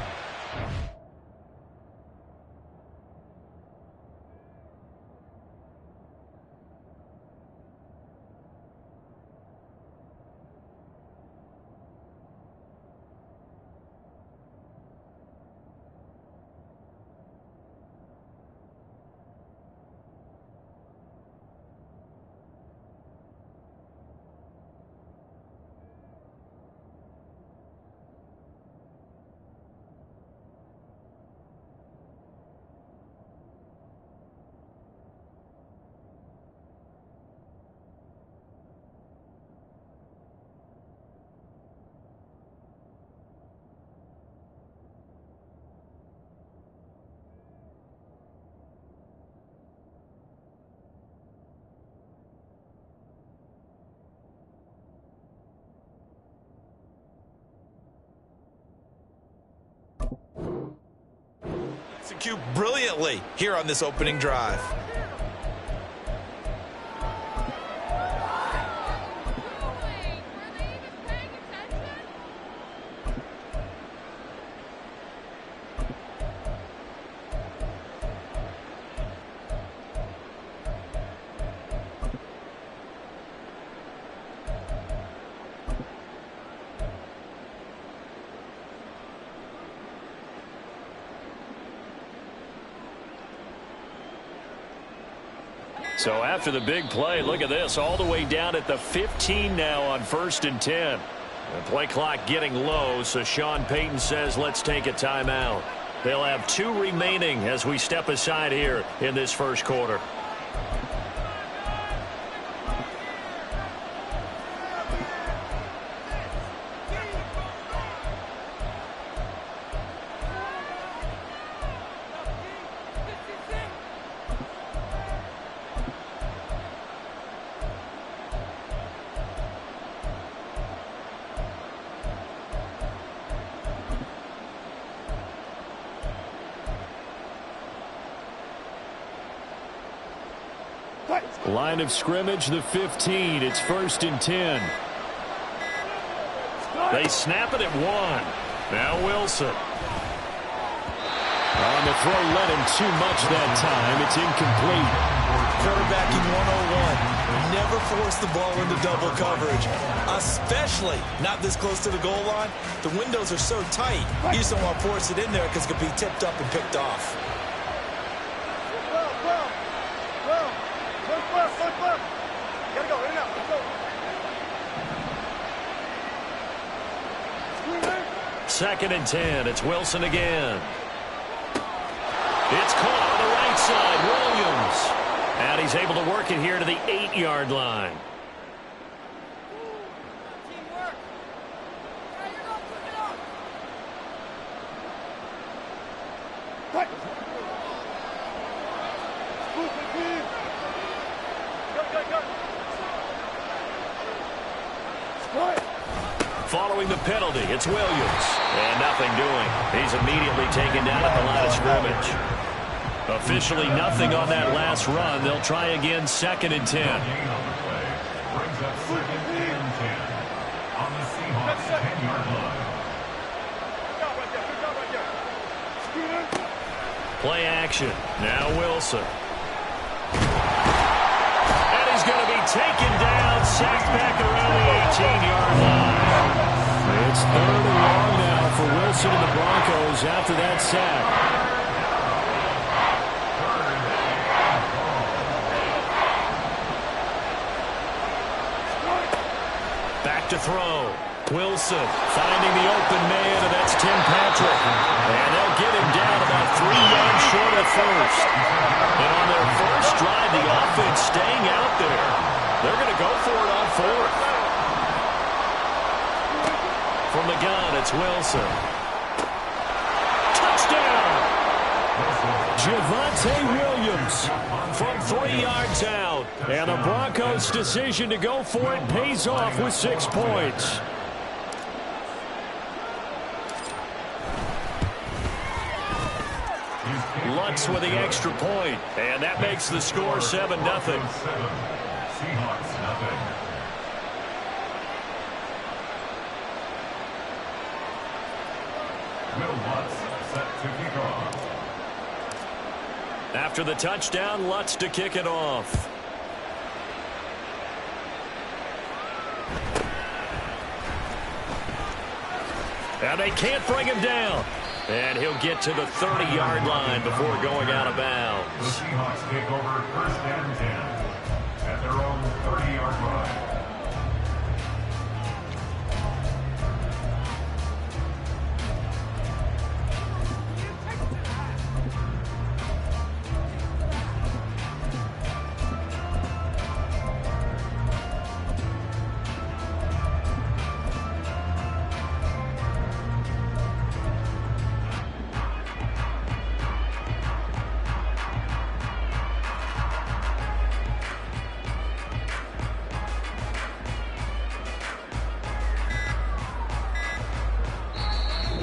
execute brilliantly here on this opening drive. So after the big play, look at this, all the way down at the 15 now on 1st and 10. The play clock getting low, so Sean Payton says let's take a timeout. They'll have 2 remaining as we step aside here in this first quarter. Line of scrimmage, the 15. It's 1st and 10. They snap it at 1. Now Wilson. On the throw, led him too much that time. It's incomplete. Quarterbacking 101. Never force the ball into double coverage, especially not this close to the goal line. The windows are so tight, you just don't want to force it in there because it could be tipped up and picked off. Gotta go, in and out, let's go. 2nd and 10. It's Wilson again. It's caught on the right side. Williams. And he's able to work it here to the 8-yard line. Following the penalty, it's Williams. And nothing doing. He's immediately taken down at the line of scrimmage. Officially nothing on that last run. They'll try again, 2nd and 10. Brings up 2nd and 10 on the Seahawks 10-yard line. Play action. Now Wilson. And he's going to be taken down, sacked back around the 18-yard line. It's 3rd and long now for Wilson and the Broncos after that sack. Back to throw. Wilson finding the open man, and that's Tim Patrick. And they'll get him down about 3 yards short of first. And on their first drive, the offense staying out there. They're going to go for it on 4th. From the gun, it's Wilson. Touchdown! Javonte Williams From 3 yards out. and the Broncos' decision to go for it pays off with 6 points. Lutz with the extra point, and that makes the score 7-0. Seahawks nothing. Will Lutz set to kick off. After the touchdown, Lutz to kick it off. And they can't bring him down. And he'll get to the 30-yard line before going out of The bounds. Seahawks take over 1st and 10 at their own 30-yard line.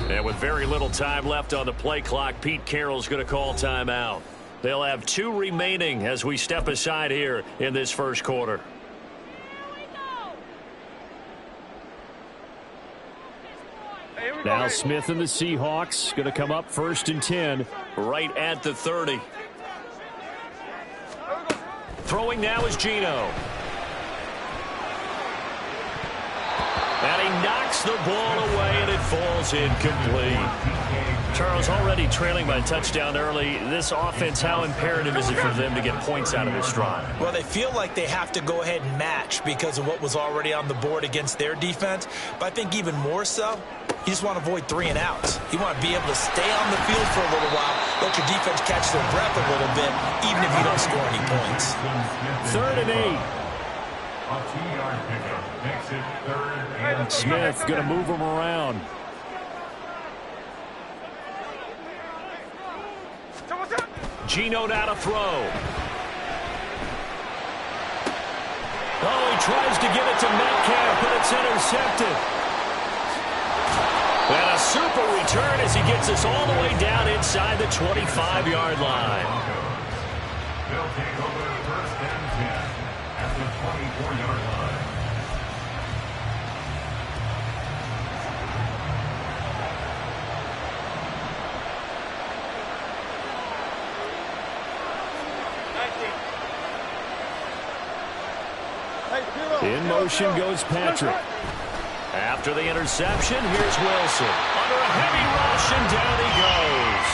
And with very little time left on the play clock, Pete Carroll's going to call timeout. They'll have 2 remaining as we step aside here in this first quarter. Now Smith and the Seahawks going to come up 1st and 10. Right at the 30. Throwing now is Geno. And he knocks the ball away, and it falls incomplete. Charles, already trailing by a touchdown early. This offense, how imperative is it for them to get points out of this drive? Well, they feel like they have to go ahead and match because of what was already on the board against their defense. But I think even more so, you just want to avoid 3 and outs. You want to be able to stay on the field for a little while, let your defense catch their breath a little bit, even if you don't score any points. 3rd and 8. A 2-yard pickup makes it 3rd and Smith going to move him around. Geno now to throw. Oh, he tries to get it to Metcalf, but it's intercepted. And a super return as he gets us all the way down inside the 25-yard line. They'll take over 1st and In motion goes Patrick. After the interception, here's Wilson. Under a heavy rush, and down he goes.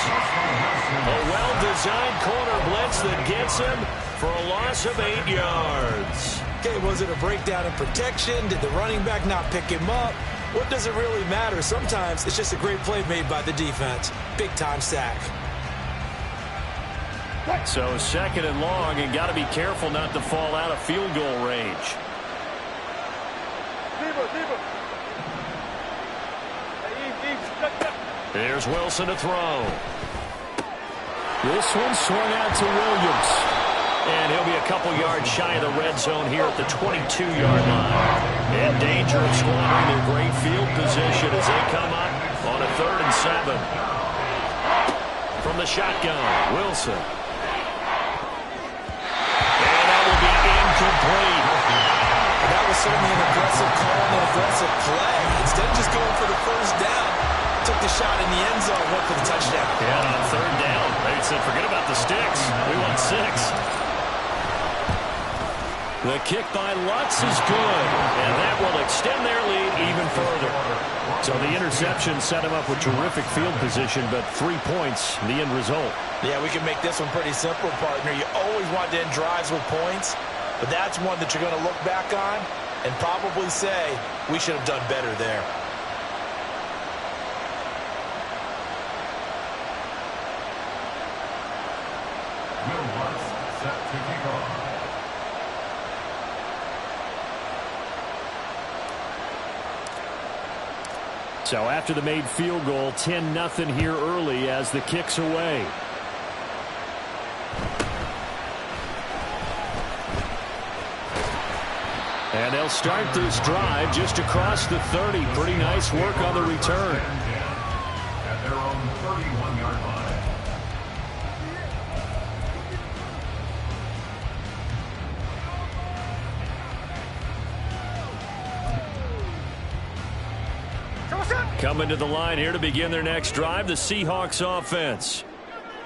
A well-designed corner blitz that gets him for a loss of 8 yards. Okay, was it a breakdown in protection? Did the running back not pick him up? What does it really matter? Sometimes it's just a great play made by the defense. Big-time sack. So 2nd and long, and got to be careful not to fall out of field goal range. Here's Wilson to throw. This one swung out to Williams. And he'll be a couple yards shy of the red zone here at the 22-yard line. In danger of squandering their great field position as they come up on a 3rd and 7. From the shotgun, Wilson. And that will be incomplete. That was certainly an aggressive call and an aggressive play. Instead of just going for the first down, took the shot in the end zone, went for the touchdown. Yeah, on 3rd down, they said, forget about the sticks. We want 6. The kick by Lutz is good, and that will extend their lead even further. So the interception set him up with terrific field position, but 3 points, the end result. Yeah, we can make this one pretty simple, partner. You always want to end drives with points, but that's one that you're going to look back on and probably say, we should have done better there. Will Lutz set to kick off. So after the made field goal, 10-0 here early as the kick's away. And they'll start this drive just across the 30. Pretty nice work on the return. At their own 31-yard line. Coming to the line here to begin their next drive, the Seahawks offense.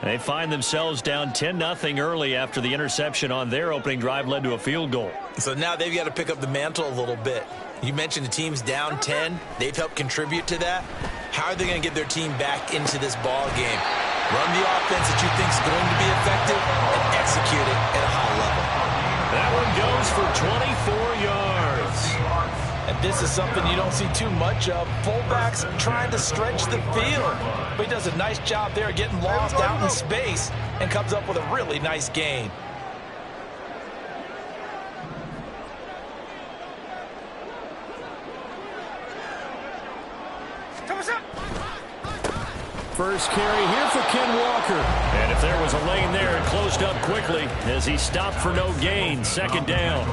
They find themselves down 10-0 early after the interception on their opening drive led to a field goal. So now they've got to pick up the mantle a little bit. You mentioned the team's down 10. They've helped contribute to that. How are they going to get their team back into this ball game? Run the offense that you think is going to be effective and execute it at a high level. That one goes for 24 yards. And this is something you don't see too much of. Fullbacks trying to stretch the field. But he does a nice job there getting lost out in space and comes up with a really nice gain. First carry here for Ken Walker. And if there was a lane there, it closed up quickly as he stopped for no gain. 2nd down.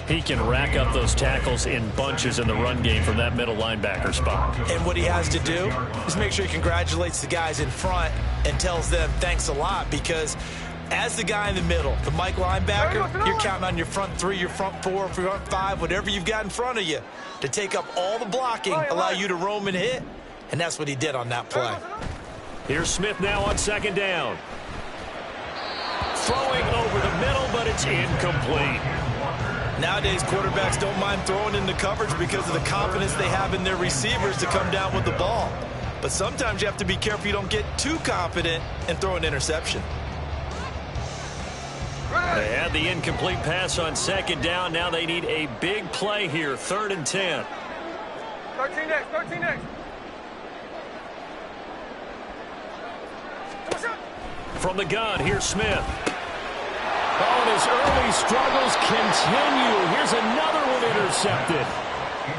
He can rack up those tackles in bunches in the run game from that middle linebacker spot. And what he has to do is make sure he congratulates the guys in front and tells them thanks a lot, because as the guy in the middle, the Mike linebacker, you're counting on your front 3, your front 4, front 5, whatever you've got in front of you to take up all the blocking, allow you to roam and hit. And that's what he did on that play. Here's Smith now on 2nd down. Throwing over the middle, but it's incomplete. Nowadays, quarterbacks don't mind throwing into coverage because of the confidence they have in their receivers to come down with the ball. But sometimes you have to be careful you don't get too confident and throw an interception. They had the incomplete pass on 2nd down. Now they need a big play here, 3rd and 10. 13 next, 13 next. From the gun, here's Smith. Oh, and his early struggles continue. Here's another one intercepted.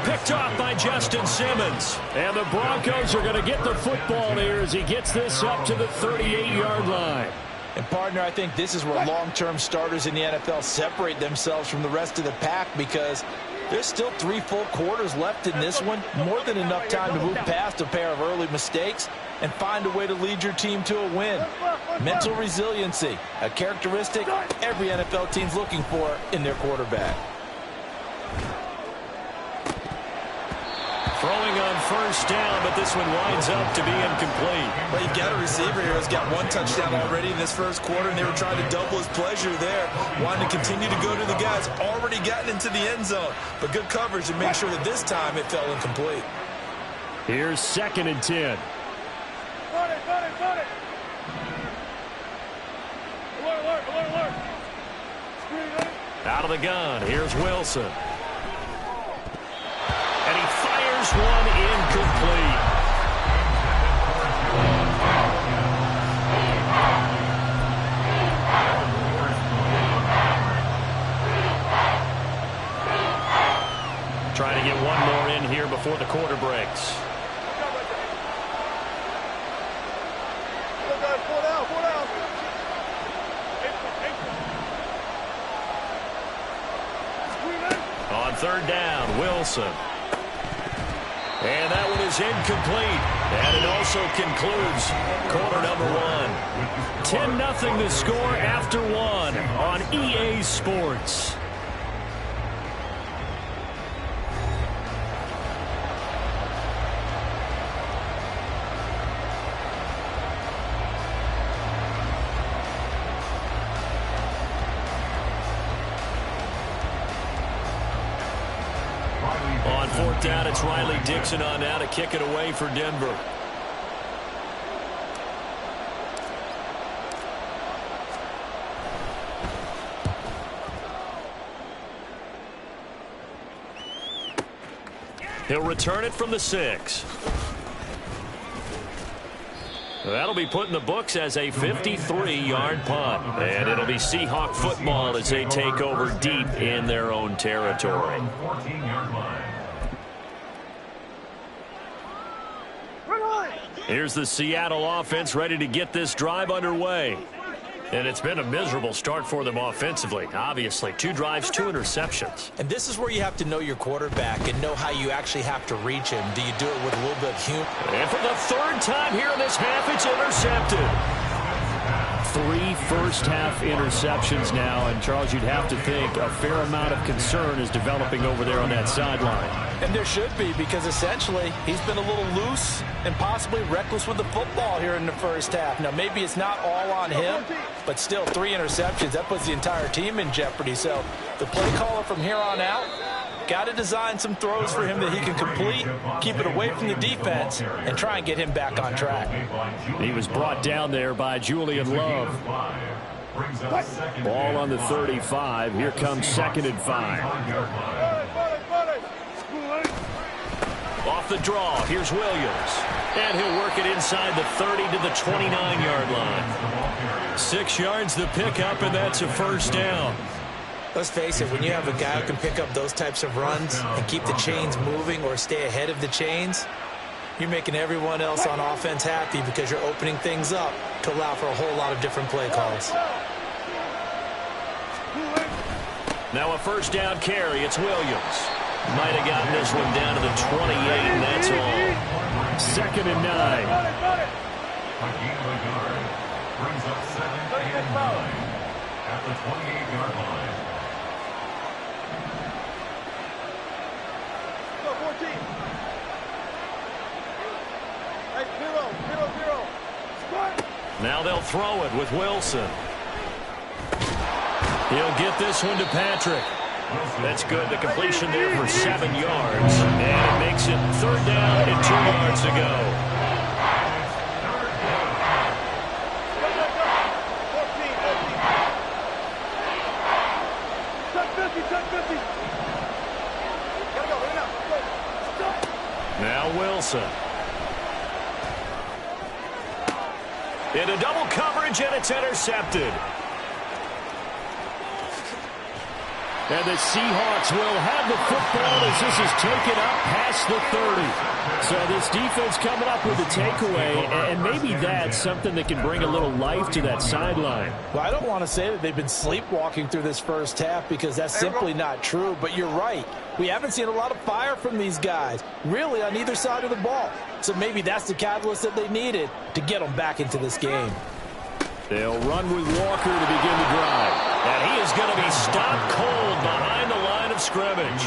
Picked off by Justin Simmons. And the Broncos are going to get the football here as he gets this up to the 38-yard line. And, partner, I think this is where long-term starters in the NFL separate themselves from the rest of the pack, because there's still 3 full quarters left in this one. More than enough time to move past a pair of early mistakes and find a way to lead your team to a win. Mental resiliency, a characteristic every NFL team's looking for in their quarterback. Throwing on first down, but this one winds up to be incomplete. Well, you've got a receiver here who's got one touchdown already in this first quarter, and they were trying to double his pleasure there, wanting to continue to go to the guys already gotten into the end zone. But good coverage to make sure that this time it fell incomplete. Here's 2nd and 10. Alert. Out of the gun, here's Wilson. And he fires one incomplete. Trying to get one more in here before the quarter breaks. On 3rd down, Wilson. And that one is incomplete. And it also concludes quarter number 1. 10-0 the score after 1 on EA Sports. On 4th down, it's Riley Dixon on now to kick it away for Denver. He'll return it from the 6. That'll be put in the books as a 53-yard punt. And it'll be Seahawk football as they take over deep in their own territory. 14-yard line. Here's the Seattle offense ready to get this drive underway. And it's been a miserable start for them offensively. Obviously, 2 drives, 2 interceptions. And this is where you have to know your quarterback and know how you actually have to reach him. Do you do it with a little bit of humor? And for the 3rd time here in this half, it's intercepted. 3 first-half interceptions now, and Charles, you'd have to think a fair amount of concern is developing over there on that sideline. And there should be, because essentially he's been a little loose and possibly reckless with the football here in the first half. Now, maybe it's not all on him, but still 3 interceptions. That puts the entire team in jeopardy. So the play caller from here on out got to design some throws for him that he can complete, keep it away from the defense, and try and get him back on track. He was brought down there by Julian Love. Ball on the 35. Here comes 2nd and 5. Off the draw, here's Williams. And he'll work it inside the 30 to the 29-yard line. 6 yards the pickup, and that's a first down. Let's face it, when you have a guy who can pick up those types of runs and keep the chains moving or stay ahead of the chains, you're making everyone else on offense happy because you're opening things up to allow for a whole lot of different play calls. Now a first down carry, it's Williams. Might have gotten this one down to the 28, and that's all. 2nd and 9. Brings up 2nd and 9 at the 28-yard line. Now they'll throw it with Wilson. He'll get this one to Patrick. That's good. The completion there for 7 yards. And it makes it 3rd down and 2 yards to go. Now Wilson. Into double coverage, and it's intercepted. And the Seahawks will have the football as this is taken up past the 30. So this defense coming up with a takeaway, and maybe that's something that can bring a little life to that sideline. Well, I don't want to say that they've been sleepwalking through this first half because that's simply not true, but you're right. We haven't seen a lot of fire from these guys, really, on either side of the ball. So maybe that's the catalyst that they needed to get them back into this game. They'll run with Walker to begin the drive. And he is going to be stopped cold behind the line of of scrimmage.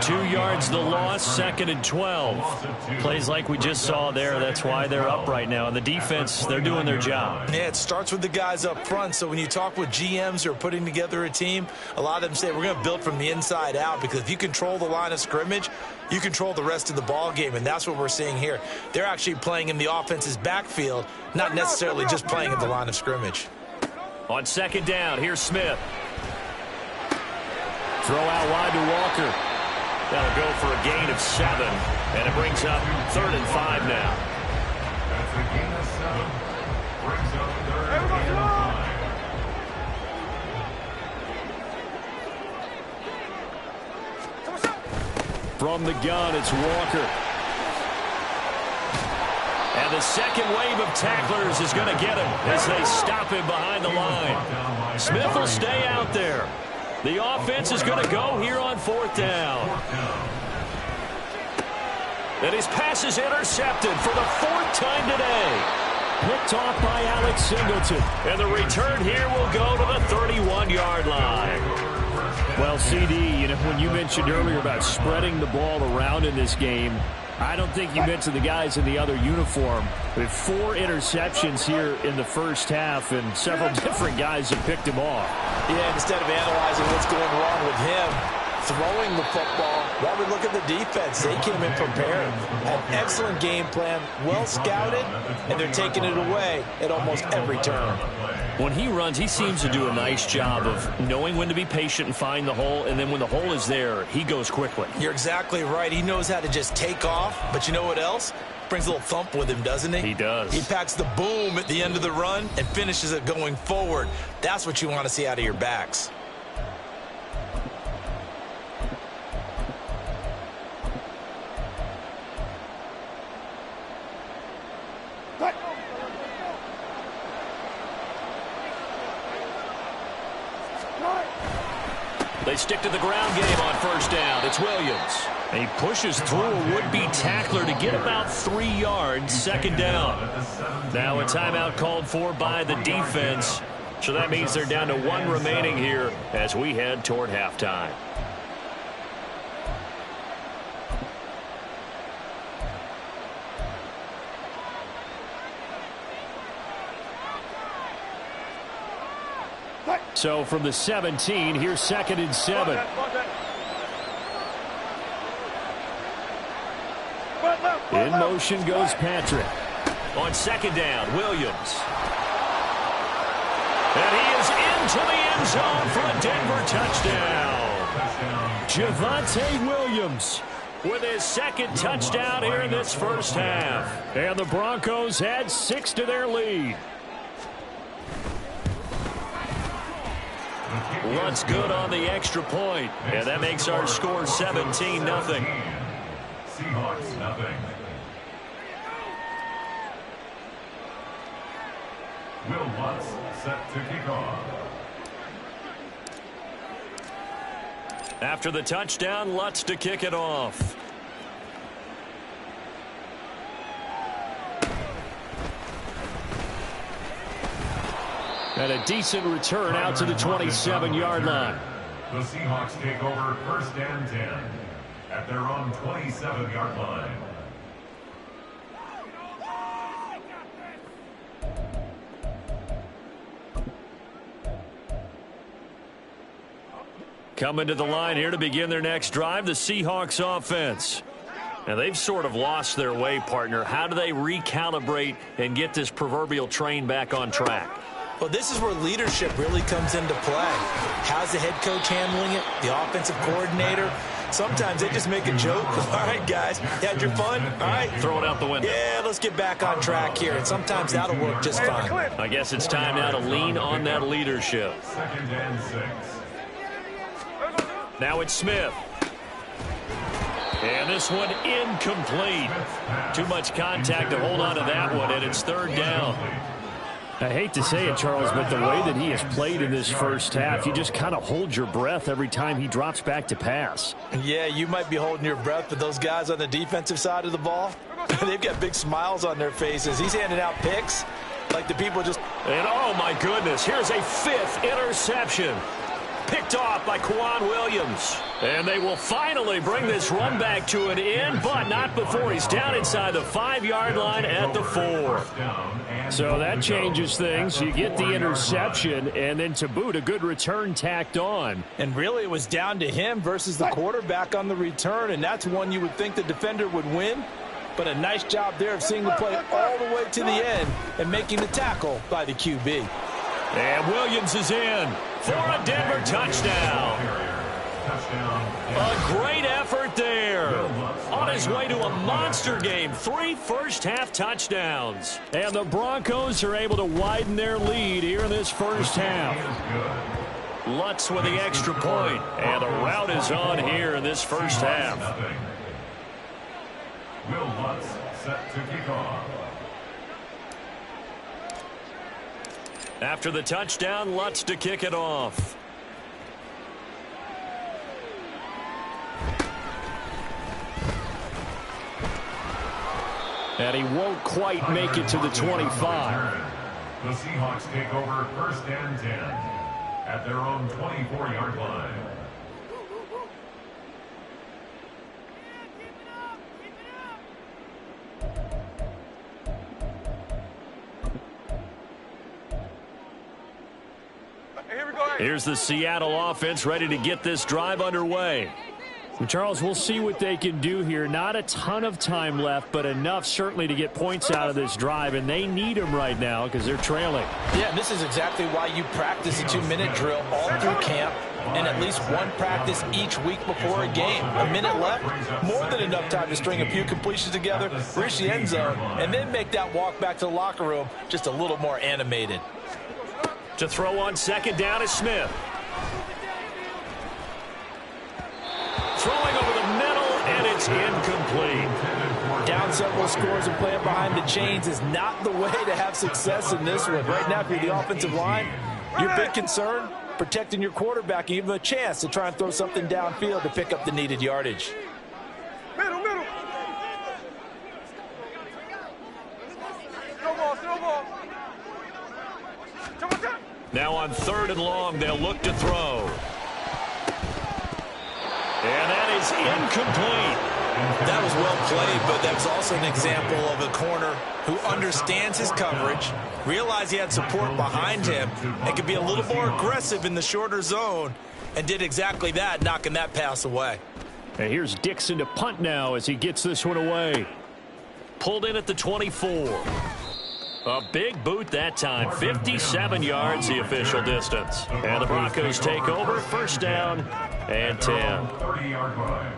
2 yards the loss, 2nd and 12. Plays like we just saw there. That's why they're up right now. And the defense, they're doing their job. Yeah, it starts with the guys up front. So when you talk with GMs who are putting together a team, a lot of them say we're going to build from the inside out, because if you control the line of scrimmage, you control the rest of the ball game, and that's what we're seeing here. They're actually playing in the offense's backfield, not necessarily just playing at the line of scrimmage. On 2nd down, here's Smith. Throw out wide to Walker. That'll go for a gain of 7, and it brings up 3rd and 5 now. That's a gain of 7. Brings up 3rd and 5. From the gun, it's Walker. And the second wave of tacklers is going to get him as they stop him behind the line. Smith will stay out there. The offense is going to go here on 4th down. And his pass is intercepted for the 4th time today. Picked off by Alex Singleton. And the return here will go to the 31-yard line. Well, CD, when you mentioned earlier about spreading the ball around in this game, I don't think you mentioned the guys in the other uniform. We have 4 interceptions here in the first half, and several different guys have picked him off. Yeah, instead of analyzing what's going wrong with him throwing the football, why we look at the defense. They came in prepared, had an excellent game plan, well scouted, and they're taking it away at almost every turn. When he runs, he seems to do a nice job of knowing when to be patient and find the hole, and then when the hole is there, he goes quickly. You're exactly right. He knows how to just take off, but you know what else? Brings a little thump with him, doesn't he? He does. He packs the boom at the end of the run and finishes it going forward. That's what you want to see out of your backs. They stick to the ground game on 1st down. It's Williams. And he pushes through a would-be tackler to get about 3 yards, 2nd down. Now a timeout called for by the defense. So that means they're down to 1 remaining here as we head toward halftime. So from the 17, here's 2nd and 7. In motion goes Patrick. On 2nd down, Williams. And he is into the end zone for a Denver touchdown. Javonte Williams with his 2nd touchdown here in this first half. And the Broncos add 6 to their lead. Luntz good on the extra point. And that makes our score 17-0. Seahawks nothing. Will Luntz set to kick off. After the touchdown, Lutz to kick it off. And a decent return out to the 27-yard line. The Seahawks take over 1st and 10 at their own 27-yard line. Coming to the line here to begin their next drive, the Seahawks offense. Now, they've sort of lost their way, partner. How do they recalibrate and get this proverbial train back on track? Well, this is where leadership really comes into play. How's the head coach handling it? The offensive coordinator? Sometimes they just make a joke. All right, guys, you had your fun? All right. Throw it out the window. Yeah, let's get back on track here. And sometimes that'll work just fine. I guess it's time now to lean on that leadership. 2nd and 6. Now it's Smith. And this one incomplete. Too much contact to hold on to that one, and it's 3rd down. I hate to say it, Charles, but the way that he has played in this first half, you just kind of hold your breath every time he drops back to pass. Yeah, you might be holding your breath, but those guys on the defensive side of the ball, they've got big smiles on their faces. He's handing out picks like the people just... And oh, my goodness, here's a 5th interception. picked off by Quan Williams. And they will finally bring this run back to an end, but not before he's down inside the 5-yard line at the 4. So that changes things. You get the interception, and then to boot, a good return tacked on. And really, it was down to him versus the quarterback on the return, and that's one you would think the defender would win. But a nice job there of seeing the play all the way to the end and making the tackle by the QB. And Williams is in for a Denver touchdown. A great effort there. On his way to a monster game, 3 first-half touchdowns. And the Broncos are able to widen their lead here in this first half. Lutz with the extra point, and the route is on here in this first half. Will Lutz set to kick off. After the touchdown, Lutz to kick it off. And he won't quite make it to the 25. The Seahawks take over 1st and 10 at their own 24-yard line. Here's the Seattle offense ready to get this drive underway. Well, Charles, we'll see what they can do here. Not a ton of time left, but enough certainly to get points out of this drive, and they need them right now because they're trailing. Yeah, and this is exactly why you practice a 2-minute drill all through camp and at least one practice each week before a game. A minute left, more than enough time to string a few completions together, reach the end zone, and then make that walk back to the locker room just a little more animated. To throw on 2nd down is Smith. Throwing over the middle, and it's incomplete. Down several scores and playing behind the chains is not the way to have success in this one. Right now, if you're the offensive line, your big concern, protecting your quarterback, and give him a chance to try and throw something downfield to pick up the needed yardage. Middle. Still ball. Now on 3rd and long, they'll look to throw. And that is incomplete. That was well played, but that was also an example of a corner who understands his coverage, realized he had support behind him, and could be a little more aggressive in the shorter zone, and did exactly that, knocking that pass away. And here's Dixon to punt now as he gets this one away. Pulled in at the 24. A big boot that time. 57 yards the official distance. And the Broncos take over. 1st down and 10. 30-yard line.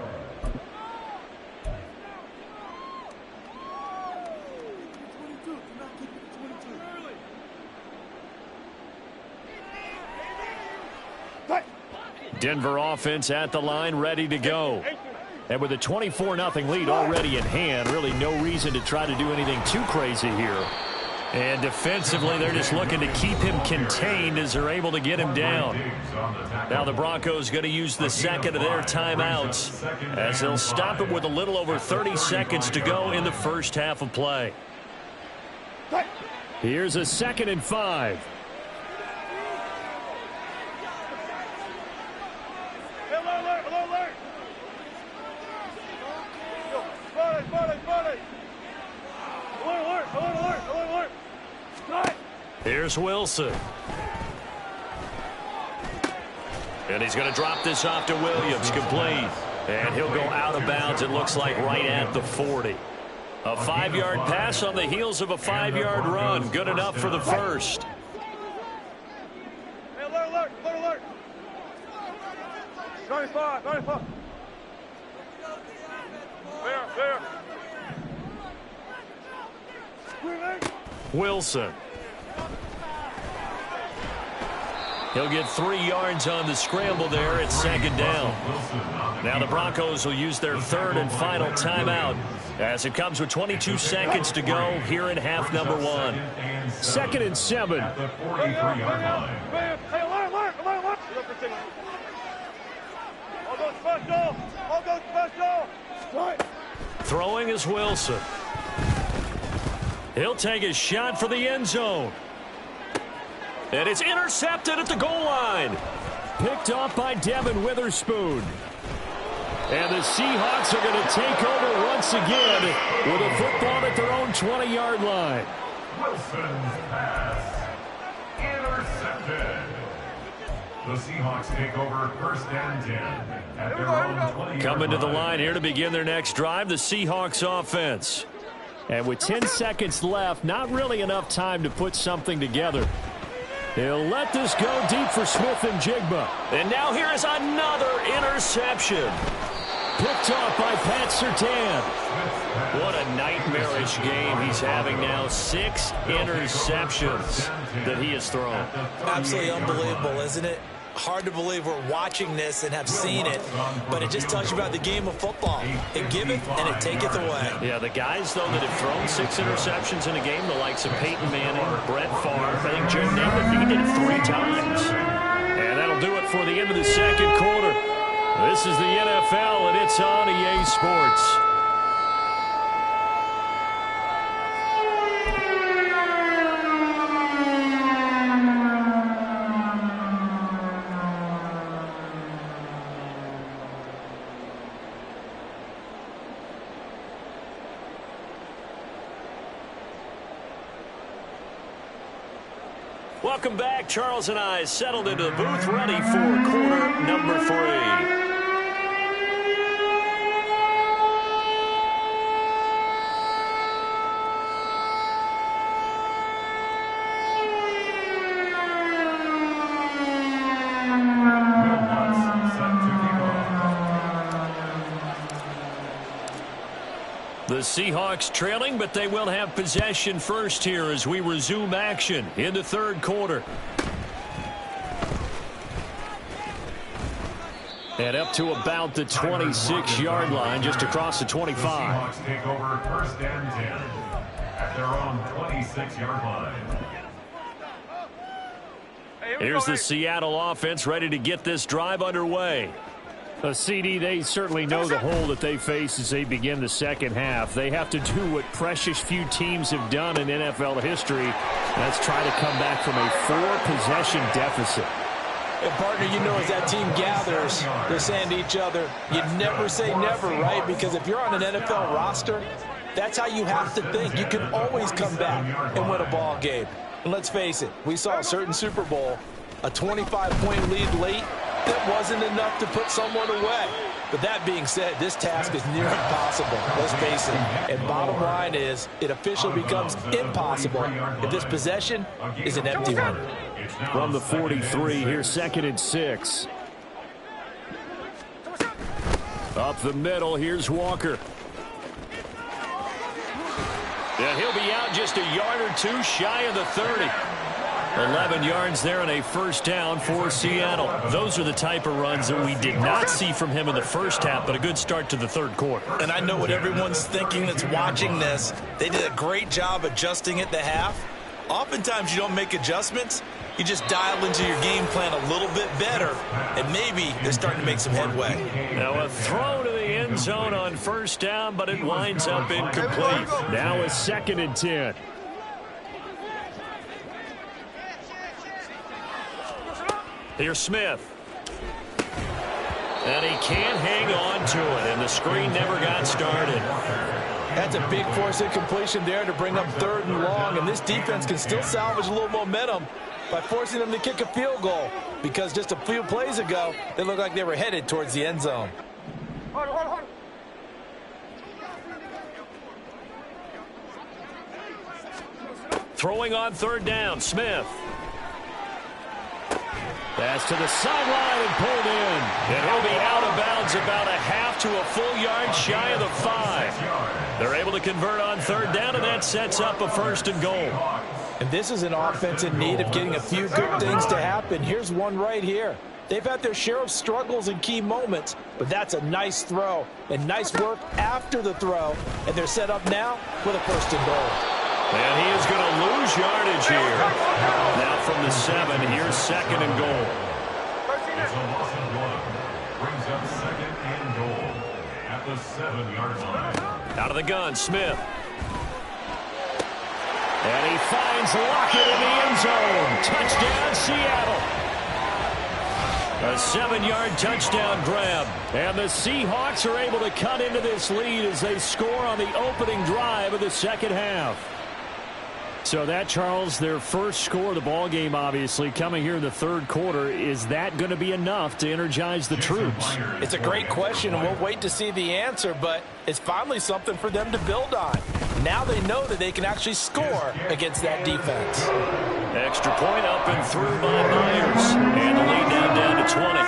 Denver offense at the line, ready to go. And with a 24-0 lead already in hand, really no reason to try to do anything too crazy here. And defensively, they're just looking to keep him contained as they're able to get him down. Now the Broncos going to use the 2nd of their timeouts as they'll stop it with a little over 30 seconds to go in the first half of play. Here's a 2nd and 5. Here's Wilson. And he's going to drop this off to Williams, complete. And he'll go out of bounds, it looks like, right at the 40. A 5-yard pass on the heels of a 5-yard run. Good enough for the first. Hey, alert. 95. There. Wilson. He'll get 3 yards on the scramble there. It's 2nd down. Now the Broncos will use their 3rd and final timeout as it comes with 22 seconds to go here in half number 1. 2nd and 7. At the 43-yard line. Hey, alert. All go special. Throwing is Wilson. He'll take a shot for the end zone. And it's intercepted at the goal line. picked off by Devin Witherspoon. And the Seahawks are going to take over once again with a football at their own 20-yard line. Wilson's pass intercepted. The Seahawks take over 1st and 10 at their own 20-yard Coming to the line here to begin their next drive, the Seahawks offense. And with 10 seconds left, not really enough time to put something together. He'll let this go deep for Smith and Jigba. And now here is another interception. Picked off by Pat Surtain. What a nightmarish game he's having now. 6 interceptions that he has thrown. Absolutely unbelievable, isn't it? Hard to believe we're watching this and have seen it, but it just tells you about the game of football. It giveth and it taketh away. Yeah, the guys, though, that have thrown 6 interceptions in a game, the likes of Peyton Manning, Brett Favre, I think Joe Namath, he did it 3 times. And that'll do it for the end of the second quarter. This is the NFL, and it's on EA Sports. Welcome back. Charles and I settled into the booth, ready for quarter number 3. The Seahawks trailing, but they will have possession first here as we resume action in the third quarter. And up to about the 26-yard line, just across the 25. The Seahawks take over 1st and 10 at their own 26-yard line. Here's the Seattle offense ready to get this drive underway. A CD, they certainly know the hole that they face as they begin the second half. They have to do what precious few teams have done in NFL history. That's try to come back from a 4-possession deficit. And partner, you know, as that team gathers, they're saying to each other, you never say never, right? Because if you're on an NFL roster, that's how you have to think. You can always come back and win a ball game. And let's face it, we saw a certain Super Bowl, a 25-point lead late. That wasn't enough to put someone away. But that being said, this task is near impossible. Let's face it. And bottom line is, it officially becomes impossible if this possession is an empty one. From the 43, here's 2nd and 6. Up the middle, here's Walker. And he'll be out just a yard or 2 shy of the 30. 11 yards there and a first down for Seattle. Those are the type of runs that we did not see from him in the first half, but a good start to the third quarter. And I know what everyone's thinking that's watching this. They did a great job adjusting at the half. Oftentimes you don't make adjustments. You just dial into your game plan a little bit better, and maybe they're starting to make some headway. Now a throw to the end zone on first down, but it winds up incomplete. Now a 2nd and 10. Here's Smith. And he can't hang on to it, and the screen never got started. That's a big force incompletion there to bring up 3rd and long, and this defense can still salvage a little momentum by forcing them to kick a field goal, because just a few plays ago, they looked like they were headed towards the end zone. Throwing on 3rd down, Smith. Pass to the sideline and pulled in. And he'll be out of bounds about a half to a full yard shy of the 5. They're able to convert on 3rd down, and that sets up a 1st and goal. And this is an offense in need of getting a few good things to happen. Here's one right here. They've had their share of struggles in key moments, but that's a nice throw and nice work after the throw. And they're set up now with a 1st and goal. And he is going to lose yardage here. Now from the 7, here's 2nd and goal. It's a loss of 1. Brings up 2nd and goal at the 7-yard line. Out of the gun, Smith. And he finds Lockett in the end zone. Touchdown, Seattle. A 7-yard touchdown grab. And the Seahawks are able to cut into this lead as they score on the opening drive of the second half. So that, Charles, their first score of the ball game, obviously, coming here in the third quarter. Is that going to be enough to energize the troops? It's a great question, and we'll wait to see the answer, but it's finally something for them to build on. Now they know that they can actually score against that defense. Extra point up and through by Myers. And the lead now down to 20.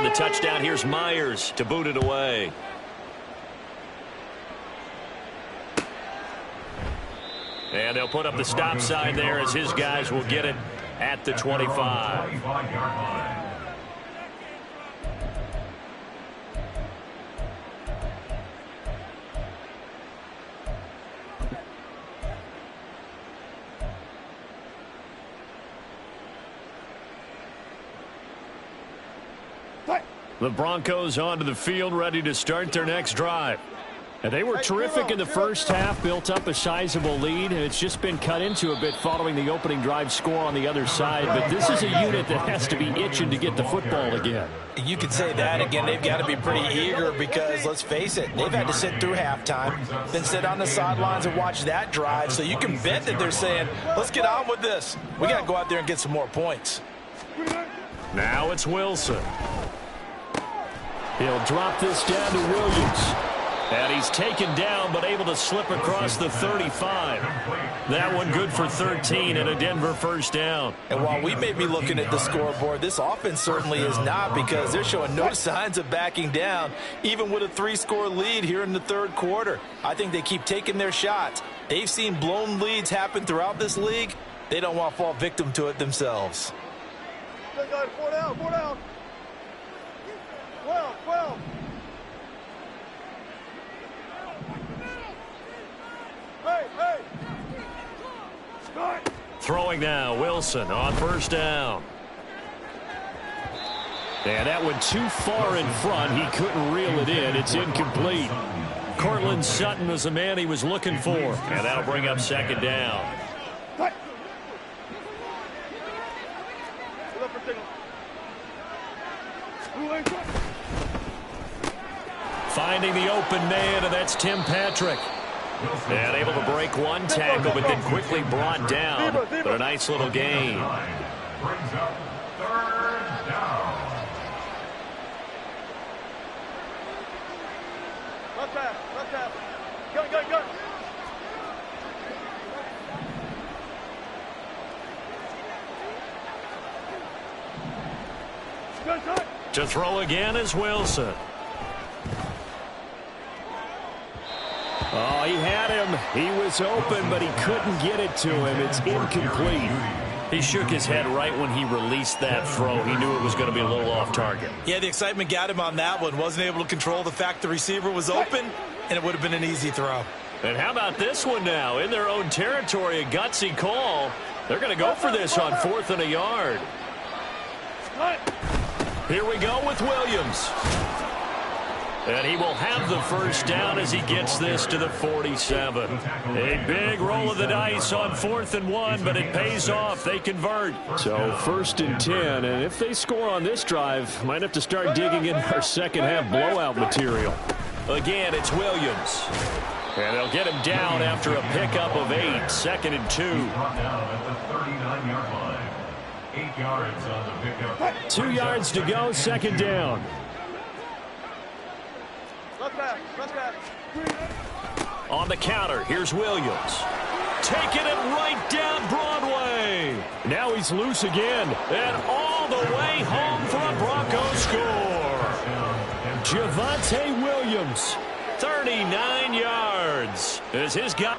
The touchdown, here's Myers to boot it away. And they'll put up the stop sign there as his guys will get it at the 25. The Broncos onto the field, ready to start their next drive. And they were terrific in the first half, built up a sizable lead, and it's just been cut into a bit following the opening drive score on the other side. But this is a unit that has to be itching to get the football again. You could say that again. They've got to be pretty eager because, let's face it, they've had to sit through halftime, then sit on the sidelines and watch that drive. So you can bet that they're saying, let's get on with this. We got to go out there and get some more points. Now it's Wilson. He'll drop this down to Williams. And he's taken down but able to slip across the 35. That one good for 13 and a Denver first down. And while we may be looking at the scoreboard, this offense certainly is not, because they're showing no signs of backing down, even with a 3-score lead here in the third quarter. I think they keep taking their shots. They've seen blown leads happen throughout this league. They don't want to fall victim to it themselves. 4 down, 4 down. 12. Hey. Throwing now, Wilson on first down. And that went too far in front. He couldn't reel it in. It's incomplete. Cortland Sutton was the man he was looking for. And that'll bring up second down. Finding the open man, and that's Tim Patrick. And able to break one tackle, but then quickly brought down. But a nice little gain. Brings up third down. Left half. Go. To throw again is Wilson. Oh, he had him. He was open, but he couldn't get it to him. It's incomplete. He shook his head right when he released that throw. He knew it was going to be a little off target. Yeah, the excitement got him on that one. Wasn't able to control the fact the receiver was open, and it would have been an easy throw. And how about this one now? In their own territory, a gutsy call. They're going to go for this on 4th and a yard. Here we go with Williams. And he will have the first down as he gets this to the 47. A big roll of the dice on 4th and 1, but it pays off. They convert. So 1st and 10, and if they score on this drive, might have to start digging in our second half blowout material. Again, it's Williams. And they'll get him down after a pickup of 8. 2nd and 2. Brought down at the 39-yard line. 8 yards on the pickup. 2 yards to go, 2nd down. Left half. On the counter, here's Williams. Taking it right down Broadway. Now he's loose again. And all the way home for a Broncos score. Javonte Williams. 39 yards as his guy.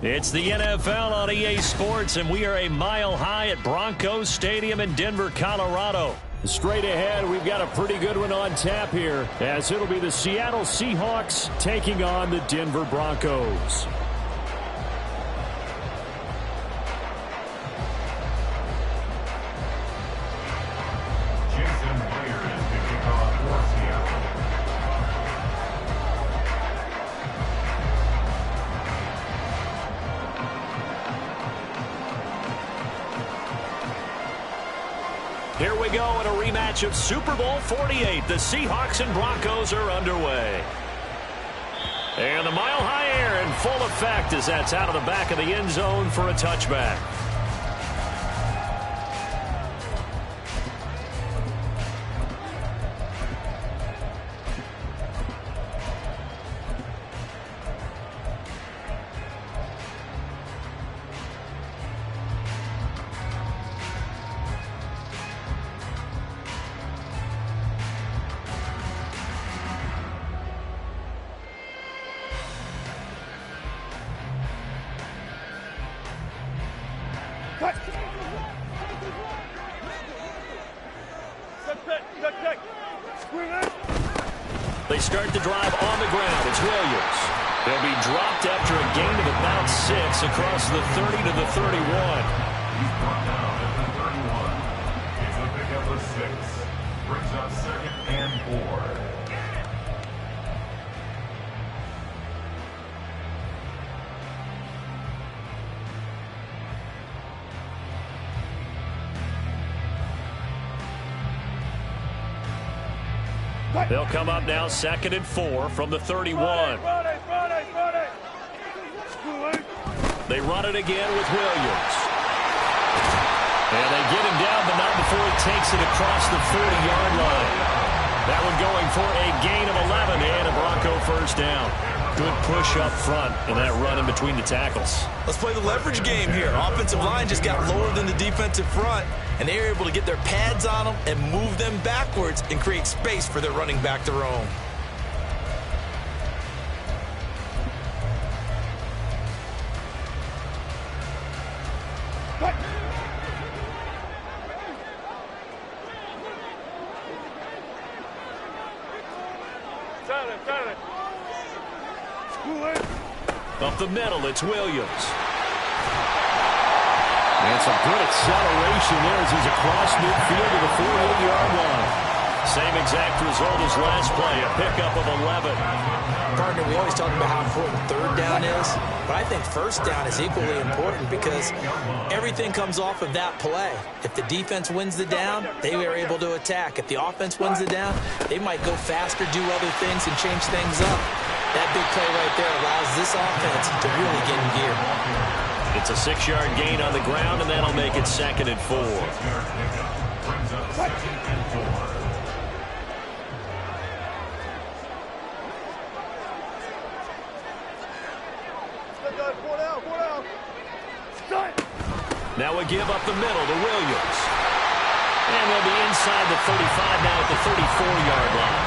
It's the NFL on EA Sports, and we are a mile high at Broncos Stadium in Denver, Colorado. Straight ahead, we've got a pretty good one on tap here, as it'll be the Seattle Seahawks taking on the Denver Broncos. Here we go in a rematch of Super Bowl 48. The Seahawks and Broncos are underway. And the mile-high air in full effect as that's out of the back of the end zone for a touchback. They start the drive on the ground. It's Williams. They'll be dropped after a gain of about 6 across the 30 to the 31. He's brought down at the 31. It's a pickup of 6. Brings up 2nd and 4. They'll come up now 2nd and 4 from the 31. They run it again with Williams. And they get him down, but not before he takes it across the 40-yard line. That one going for a gain of 11 and a Bronco first down. Good push up front and that run in between the tackles. Let's play the leverage game here. Offensive line just got lower than the defensive front, and they were able to get their pads on them and move them backwards and create space for their running back to roam. Up the middle, it's Williams. And some good acceleration there as he's across midfield to the 48-yard line. Same exact result as last play, a pickup of 11. Partner, we always talk about how important third down is, but I think first down is equally important because everything comes off of that play. If the defense wins the down, they are able to attack. If the offense wins the down, they might go faster, do other things, and change things up. That big play right there allows this offense to really get in gear. It's a 6-yard gain on the ground, and that'll make it 2nd and 4. Now a give up the middle to Williams. And they'll be inside the 35 now at the 34-yard line.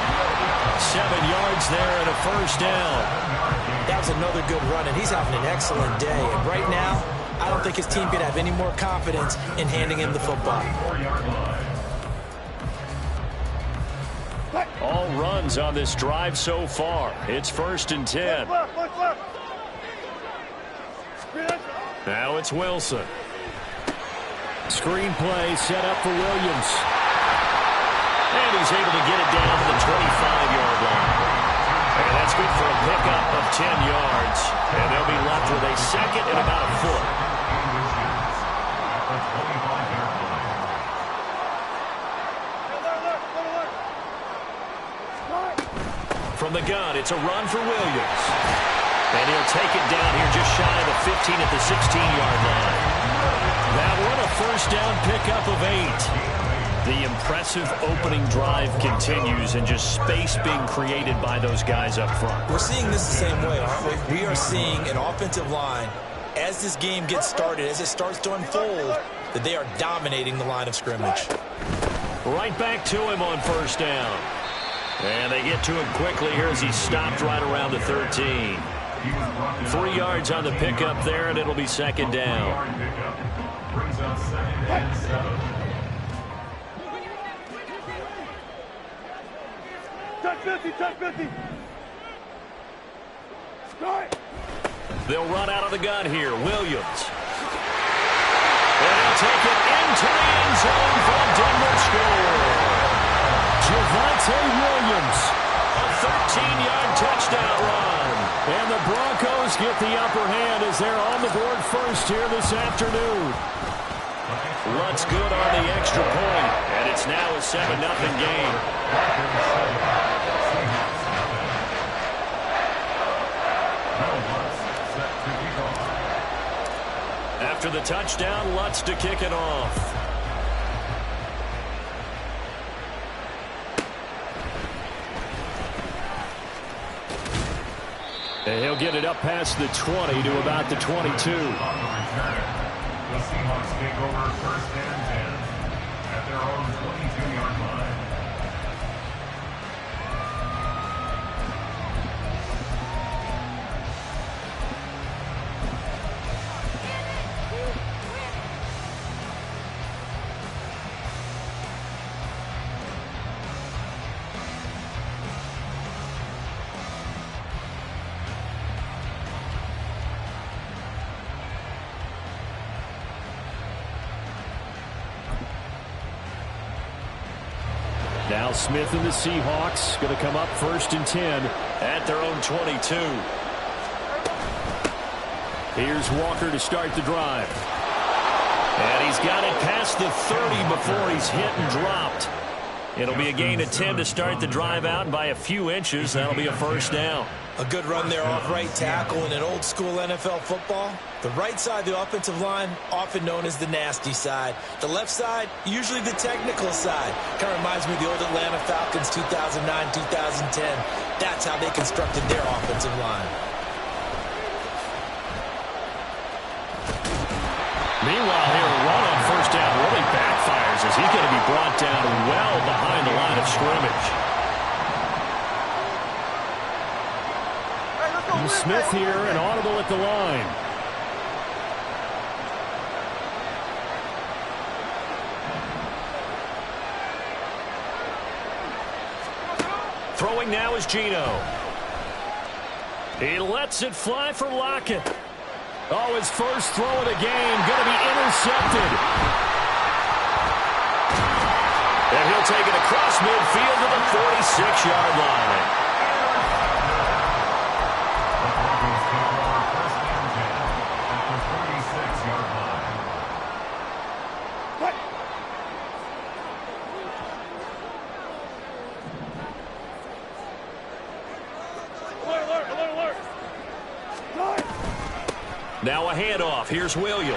7 yards there and a first down. That was another good run, and he's having an excellent day. And right now, I don't think his team could have any more confidence in handing him the football. All runs on this drive so far. It's 1st and 10. Now it's Wilson. Screen play set up for Williams. And he's able to get it down to the 25-yard line. And that's good for a pickup of 10 yards. And they'll be left with a second and about a foot. From the gun, it's a run for Williams. And he'll take it down here just shy of the 15 at the 16-yard line. That one a first down pickup of 8. The impressive opening drive continues and just space being created by those guys up front. We're seeing this the same way, aren't we? We are seeing an offensive line, as this game gets started, as it starts to unfold, that they are dominating the line of scrimmage. Right back to him on first down. And they get to him quickly here as he stopped right around the 13. 3 yards on the pickup there, and it'll be second down. Brings up 2nd and 7. Touch 50, touch 50. Start. They'll run out of the gun here. Williams. And they'll take it into the end zone for a Denver score. Javonte Williams. A 13-yard touchdown run. And the Broncos get the upper hand as they're on the board first here this afternoon. Lutz good on the extra point, and it's now a 7-0 game. After the touchdown, Lutz to kick it off. And he'll get it up past the 20 to about the 22. The Seahawks take over 1st and 10 at their own 22-yard line. Now Smith and the Seahawks going to come up 1st and 10 at their own 22. Here's Walker to start the drive. And he's got it past the 30 before he's hit and dropped. It'll be a gain of 10 to start the drive out, and by a few inches, that'll be a first down. A good run there off right tackle in an old-school NFL football. The right side of the offensive line, often known as the nasty side. The left side, usually the technical side. Kind of reminds me of the old Atlanta Falcons 2009, 2010. That's how they constructed their offensive line. Meanwhile, here a run on first down really backfires as he's going to be brought down well behind the line of scrimmage. And Smith here, an audible at the line. Throwing now is Geno. He lets it fly for Lockett. Oh, his first throw of the game, going to be intercepted. And he'll take it across midfield to the 46-yard line. Now a handoff. Here's Williams.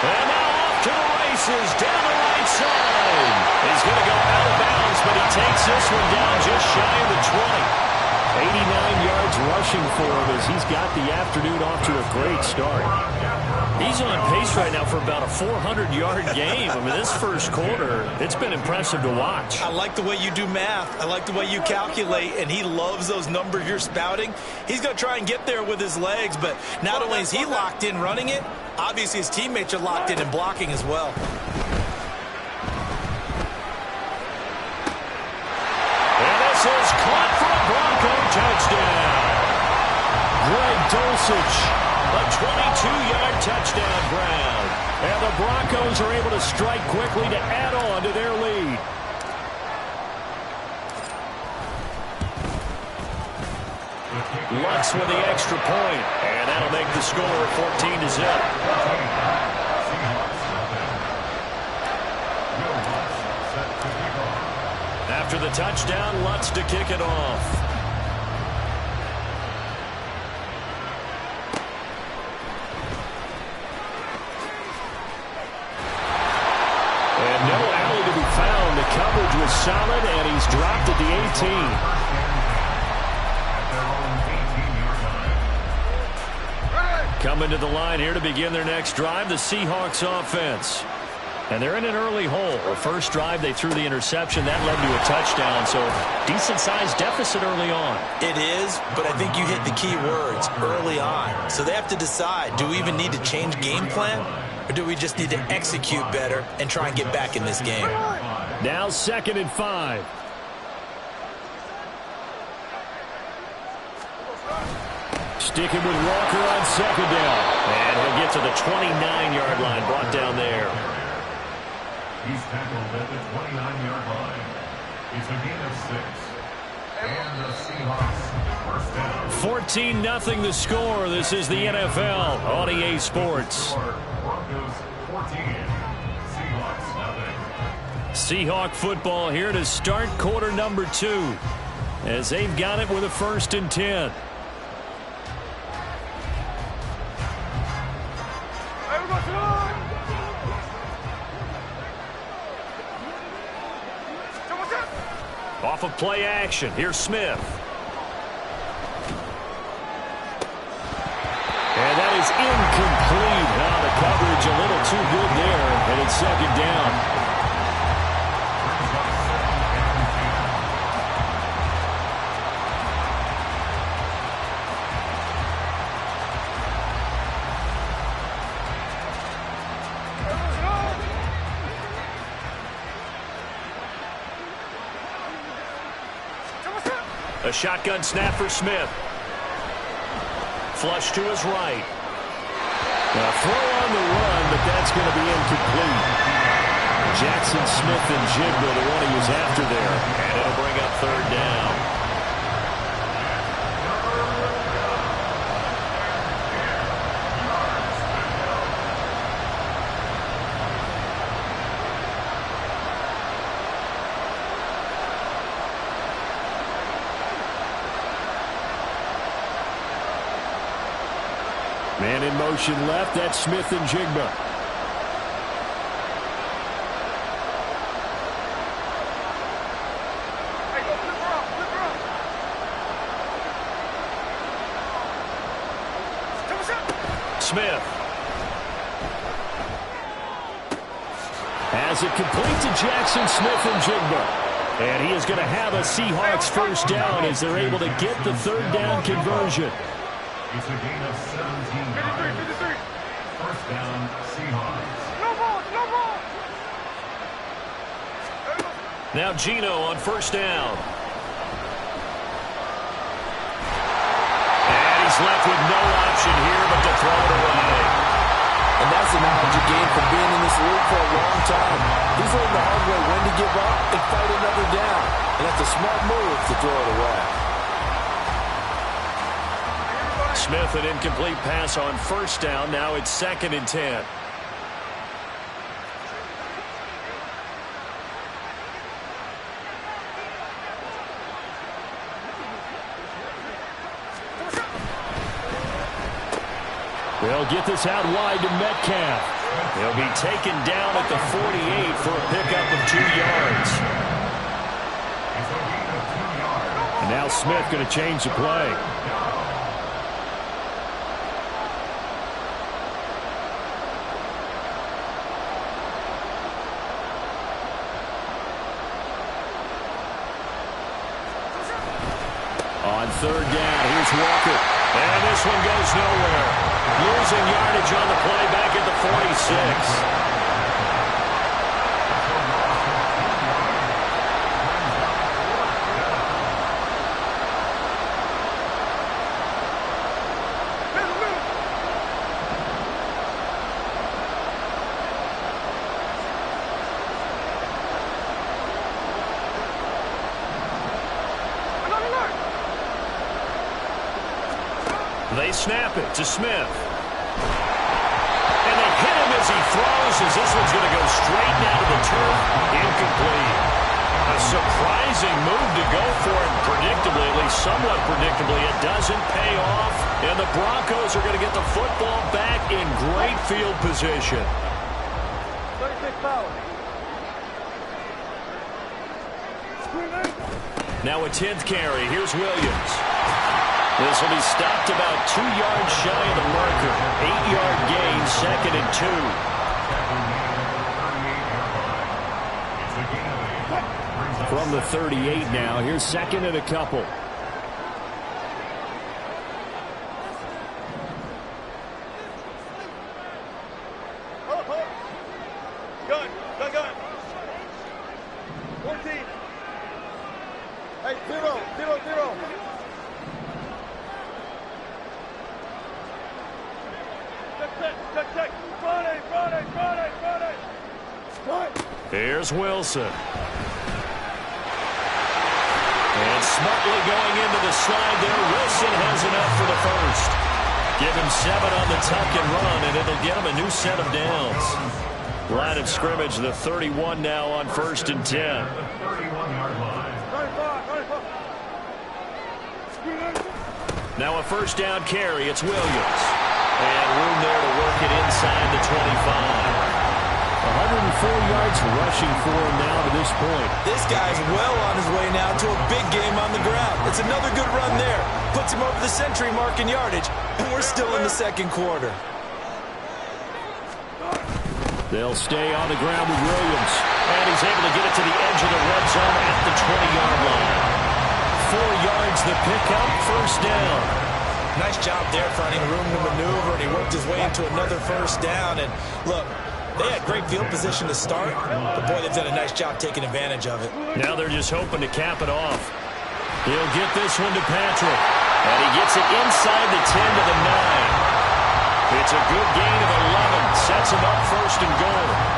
And now off to the races down the right side. He's going to go out of bounds, but he takes this one down just shy of the 20. 89 yards rushing for him as he's got the afternoon off to a great start. He's on pace right now for about a 400-yard game. I mean, this first quarter, it's been impressive to watch. I like the way you do math. I like the way you calculate, and he loves those numbers you're spouting. He's going to try and get there with his legs, but not only is he locked in running it, obviously his teammates are locked in and blocking as well. And this is caught for a Bronco touchdown. Greg Dulcich. A 22-yard touchdown ground. And the Broncos are able to strike quickly to add on to their lead. Lutz with the extra point, and that'll make the score 14-0. After the touchdown, Lutz to kick it off. And no alley to be found. The coverage was solid, and he's dropped at the 18. Coming to the line here to begin their next drive, the Seahawks offense. And they're in an early hole. The first drive, they threw the interception. That led to a touchdown, so decent-sized deficit early on. It is, but I think you hit the key words, early on. So they have to decide, do we even need to change game plan, or do we just need to execute better and try and get back in this game? Now 2nd and 5. Sticking with Walker on 2nd down. And he'll get to the 29-yard line, brought down there. He's tackled at the 29-yard line. It's a gain of 6. And the Seahawks first down. 14-0 the score. This is the NFL on EA Sports. Broncos 14. Seahawks nothing. Seahawk football here to start quarter number 2. As they've got it with a 1st and 10. Off of play action. Here's Smith. And that is incomplete. Now the coverage a little too good there, and it's 2nd down. A shotgun snap for Smith. Flush to his right. A throw on the run, but that's going to be incomplete. Jackson Smith and Jigba, the one he was after there. And it'll bring up 3rd down. Man in motion left. That's Smith and Jigba. Smith. As it complete to Jackson Smith and Jigba. And he is going to have a Seahawks 1st down as they're able to get the 3rd down conversion. It's a gain of 17 yards. 1st down, Seahawks. Now Gino on 1st down. And he's left with no option here but to throw it away. And that's the knowledge you gain from being in this league for a long time. He's learned the hard way when to give up and fight another down. And that's a smart move to throw it away. Smith, an incomplete pass on 1st down. Now it's 2nd and 10. They'll get this out wide to Metcalf. He'll be taken down at the 48 for a pickup of 2 yards. Now Smith going to change the play. On third down, here's Walker. And this one goes nowhere. Losing yardage on the play back at the 46. They snap it to Smith. And they hit him as he throws, as this one's going to go straight down to the turf. Incomplete. A surprising move to go for it. Predictably, at least somewhat predictably, it doesn't pay off. And the Broncos are going to get the football back in great field position. 36 foul. Now a 10th carry. Here's Williams. This will be stopped about 2 yards shy of the marker. 8-yard gain, 2nd and 2. From the 38 now, here's 2nd and a couple. Gun. 14. Hey, 0. Check. Friday. Here's Wilson. And smartly going into the slide there. Wilson has enough for the first. Give him 7 on the tuck and run, and it'll get him a new set of downs. Line of scrimmage, the 31 now on 1st and 10. 31-yard line. Now a first down carry. It's Williams. And room there to work it inside the 25. 104 yards rushing for him now to this point. This guy's well on his way now to a big game on the ground. It's another good run there. Puts him over the century mark in yardage, and we're still in the 2nd quarter. They'll stay on the ground with Williams. And he's able to get it to the edge of the red zone at the 20-yard line. 4 yards the pickup, first down. Nice job there finding room to maneuver, and he worked his way into another first down. And look, they had great field position to start, but boy, they've done a nice job taking advantage of it. Now they're just hoping to cap it off. He'll get this one to Patrick. And he gets it inside the 10 to the 9. It's a good gain of 11. Sets him up 1st and goal.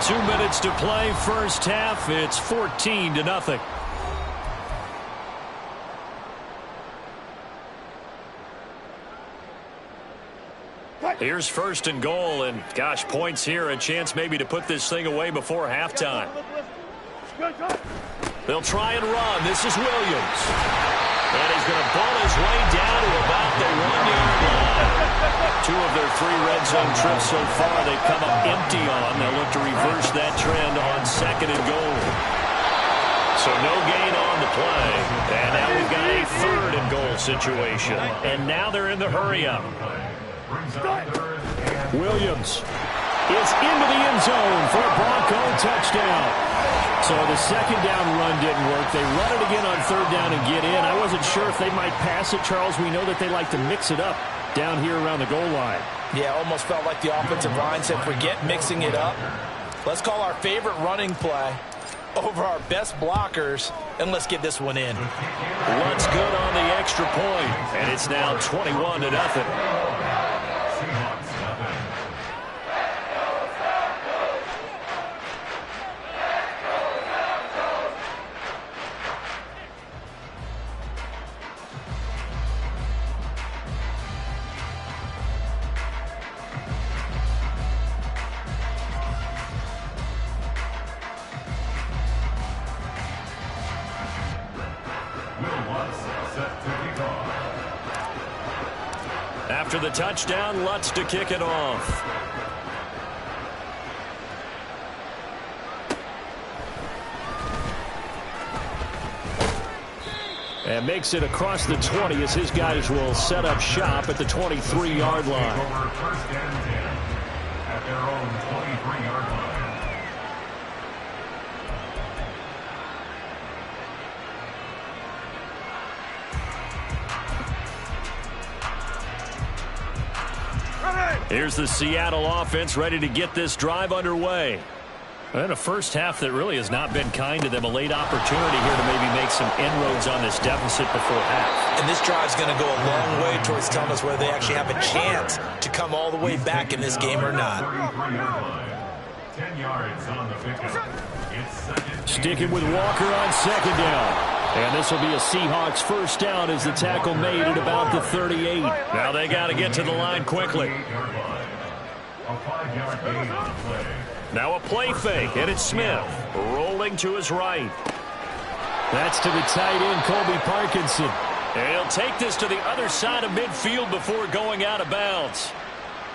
Two minutes to play, first half. It's 14-0. Here's 1st and goal, and gosh, points here, a chance maybe to put this thing away before halftime. They'll try and run. This is Williams. And he's going to ball his way down to about the 1-yard line. 2 of their 3 red zone trips so far they've come up empty on. They'll look to reverse that trend on 2nd and goal. So no gain on the play. And now we've got a 3rd and goal situation. And now they're in the hurry-up. Williams is into the end zone for a Bronco touchdown. So the 2nd down run didn't work. They run it again on 3rd down and get in. I wasn't sure if they might pass it, Charles. We know that they like to mix it up down here around the goal line. Yeah, almost felt like the offensive line said, forget mixing it up. Let's call our favorite running play over our best blockers, and let's get this one in. Lutz good on the extra point, and it's now 21-0. After the touchdown, Lutz to kick it off. And makes it across the 20 as his guys will set up shop at the 23-yard line. Over first and 10 at their own 23-yard line. Here's the Seattle offense ready to get this drive underway. And a first half that really has not been kind to them. A late opportunity here to maybe make some inroads on this deficit before half. And this drive's going to go a long way towards telling us whether they actually have a chance to come all the way back in this game or not. 10 yards on the pickup. Sticking with Walker on second down. And this will be a Seahawks first down as the tackle made at about the 38. Now they got to get to the line quickly. A 5-yard gain on the play. Now a play fake, and it's Smith rolling to his right. That's to the tight end, Colby Parkinson. And he'll take this to the other side of midfield before going out of bounds.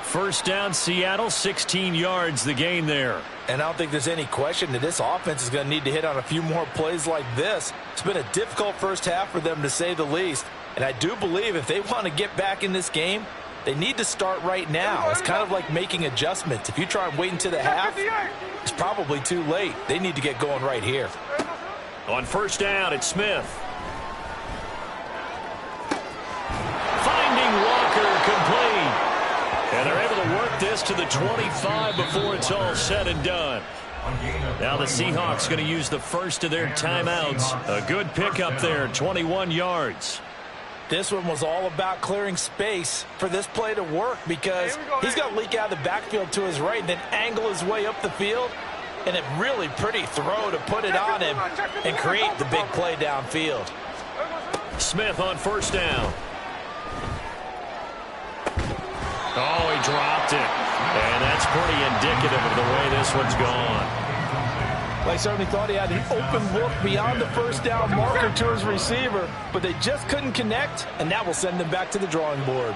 First down, Seattle, 16 yards, the gain there. And I don't think there's any question that this offense is going to need to hit on a few more plays like this. It's been a difficult first half for them, to say the least. And I do believe if they want to get back in this game, they need to start right now. It's kind of like making adjustments. If you try and wait until the half, it's probably too late. They need to get going right here. On first down, it's Smith. Finding Walker, complete. And they're able to work this to the 25 before it's all said and done. Now the Seahawks going to use the first of their timeouts. A good pickup there, 21 yards. This one was all about clearing space for this play to work, because he's got to leak out of the backfield to his right and then angle his way up the field. And a really pretty throw to put it on him and create the big play downfield. Smith on first down. Oh, he dropped it. And that's pretty indicative of the way this one's gone. They certainly thought he had an open look beyond the first down marker to his receiver, but they just couldn't connect, and that will send them back to the drawing board.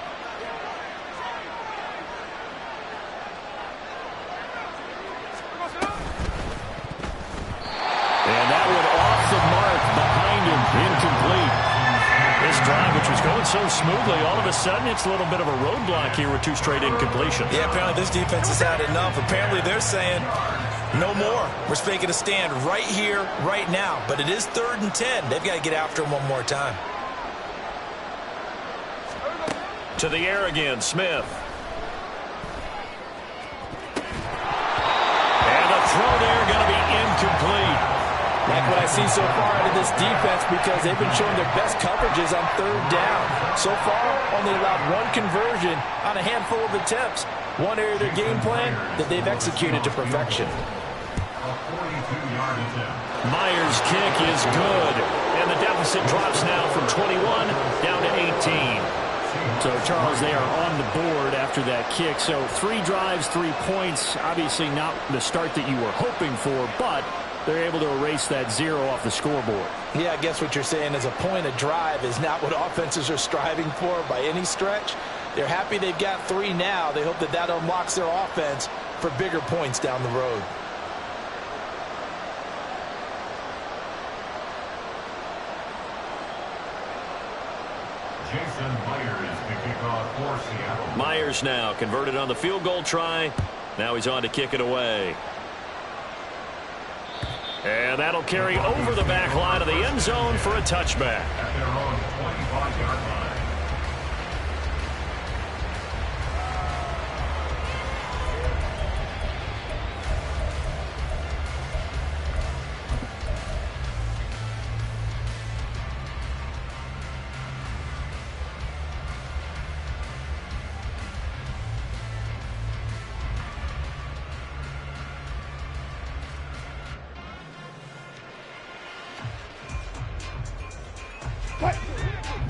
And that one off the mark behind him, incomplete. This drive, which was going so smoothly, all of a sudden it's a little bit of a roadblock here with two straight incompletions. Yeah, apparently this defense has had enough. Apparently they're saying, no more. We're making a stand right here, right now. But it is 3rd and 10. They've got to get after him one more time. To the air again, Smith. And the throw there going to be incomplete. Like what I see so far out of this defense, because they've been showing their best coverages on 3rd down. So far, only allowed one conversion on a handful of attempts. One area of their game plan that they've executed to perfection. Myers' kick is good. And the deficit drops now from 21 down to 18. So, Charles, they are on the board after that kick. So 3 drives, 3 points. Obviously not the start that you were hoping for, but they're able to erase that 0 off the scoreboard. Yeah, I guess what you're saying is a point of drive is not what offenses are striving for by any stretch. They're happy they've got 3 now. They hope that that unlocks their offense for bigger points down the road. Jason Myers to kick off for Seattle. Myers now converted on the field goal try. Now he's on to kick it away. And that'll carry over the back line of the end zone for a touchback. At their own 25-yard line.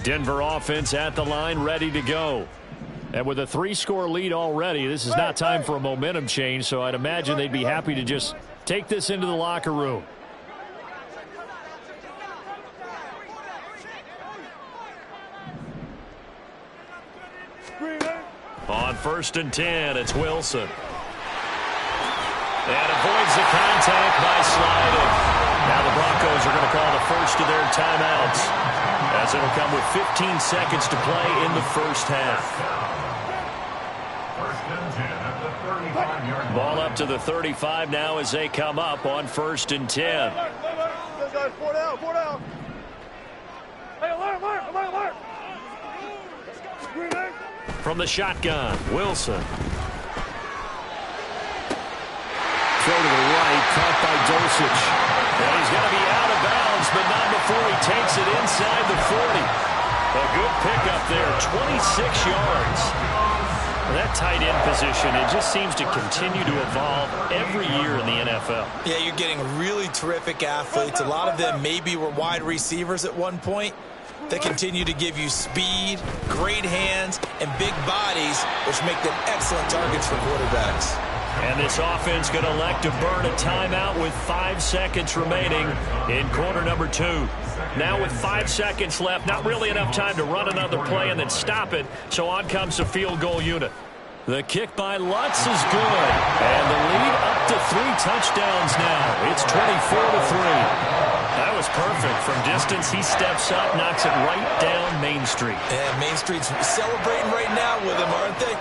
Denver offense at the line, ready to go. And with a 3-score lead already, this is not time for a momentum change, so I'd imagine they'd be happy to just take this into the locker room. On 1st and 10, it's Wilson. And avoids the contact by sliding. Now the Broncos are going to call the first of their timeouts. as it'll come with 15 seconds to play in the first half. First and 10 at the 35-yard line. Ball up to the 35 now as they come up on 1st and 10. Four down. Hey, alert. From the shotgun, Wilson. Throw to the right, caught by Dulcich. And he's going to be out of bounds, but not before he takes it inside the 40. A good pickup there, 26 yards. That tight end position, it just seems to continue to evolve every year in the NFL. Yeah, you're getting really terrific athletes. A lot of them maybe were wide receivers at one point. They continue to give you speed, great hands, and big bodies, which make them excellent targets for quarterbacks. And this offense going to elect to burn a timeout with 5 seconds remaining in quarter number 2. Now with 5 seconds left, not really enough time to run another play and then stop it, so on comes the field goal unit. The kick by Lutz is good, and the lead up to 3 touchdowns now. It's 24-3. That was perfect. From distance, he steps up, knocks it right down Main Street. And Main Street's celebrating right now with him, aren't they?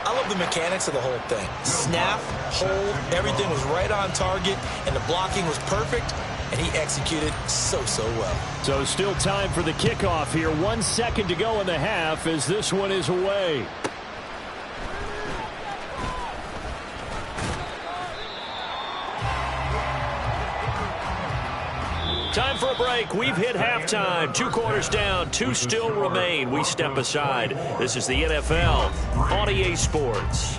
I love the mechanics of the whole thing. Snap, hold, everything was right on target, and the blocking was perfect, and he executed so well. So still time for the kickoff here. 1 second to go in the half as this one is away. Time for a break. We've hit halftime. 2 quarters down. 2 still remain. We step aside. This is the NFL on EA Sports.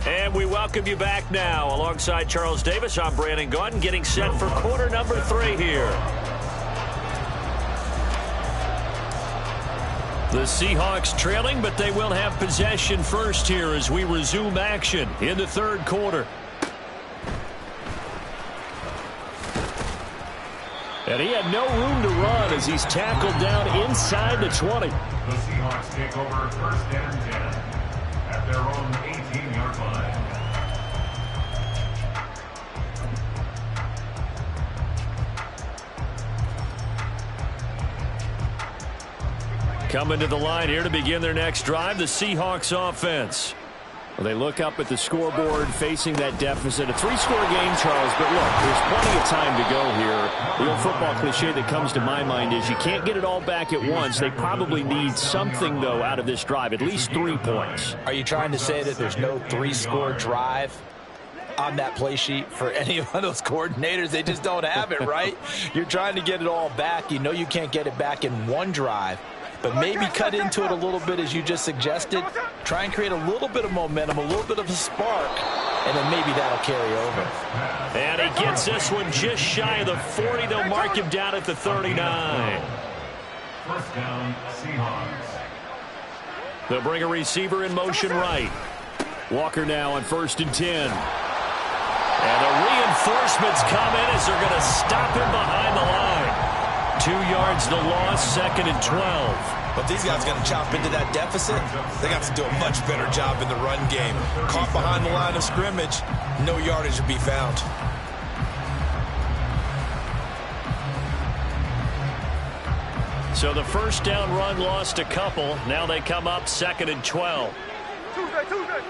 And we welcome you back now. Alongside Charles Davis, I'm Brandon Gaudin, getting set for quarter number 3 here. The Seahawks trailing, but they will have possession first here as we resume action in the 3rd quarter. And he had no room to run as he's tackled down inside the 20. The Seahawks take over 1st and 10 at their own 18-yard line. Coming to the line here to begin their next drive, the Seahawks offense. Well, they look up at the scoreboard facing that deficit. A 3-score game, Charles, but look, there's plenty of time to go here. The old football cliche that comes to my mind is you can't get it all back at once. They probably need something, though, out of this drive, at least 3 points. Are you trying to say that there's no 3-score drive on that play sheet for any of those coordinators? They just don't have it, right? You're trying to get it all back. You know you can't get it back in one drive. But maybe cut into it a little bit as you just suggested. Try and create a little bit of momentum, a little bit of a spark, and then maybe that'll carry over. And he gets this one just shy of the 40. They'll mark him down at the 39. 1st down, Seahawks. They'll bring a receiver in motion right. Walker now on 1st and 10. And the reinforcements come in as they're going to stop him behind the line. 2 yards the loss, 2nd and 12. But these guys got to chop into that deficit. They got to do a much better job in the run game. Caught behind the line of scrimmage, no yardage to be found. So the 1st down run lost a couple. Now they come up 2nd and 12. Tuesday.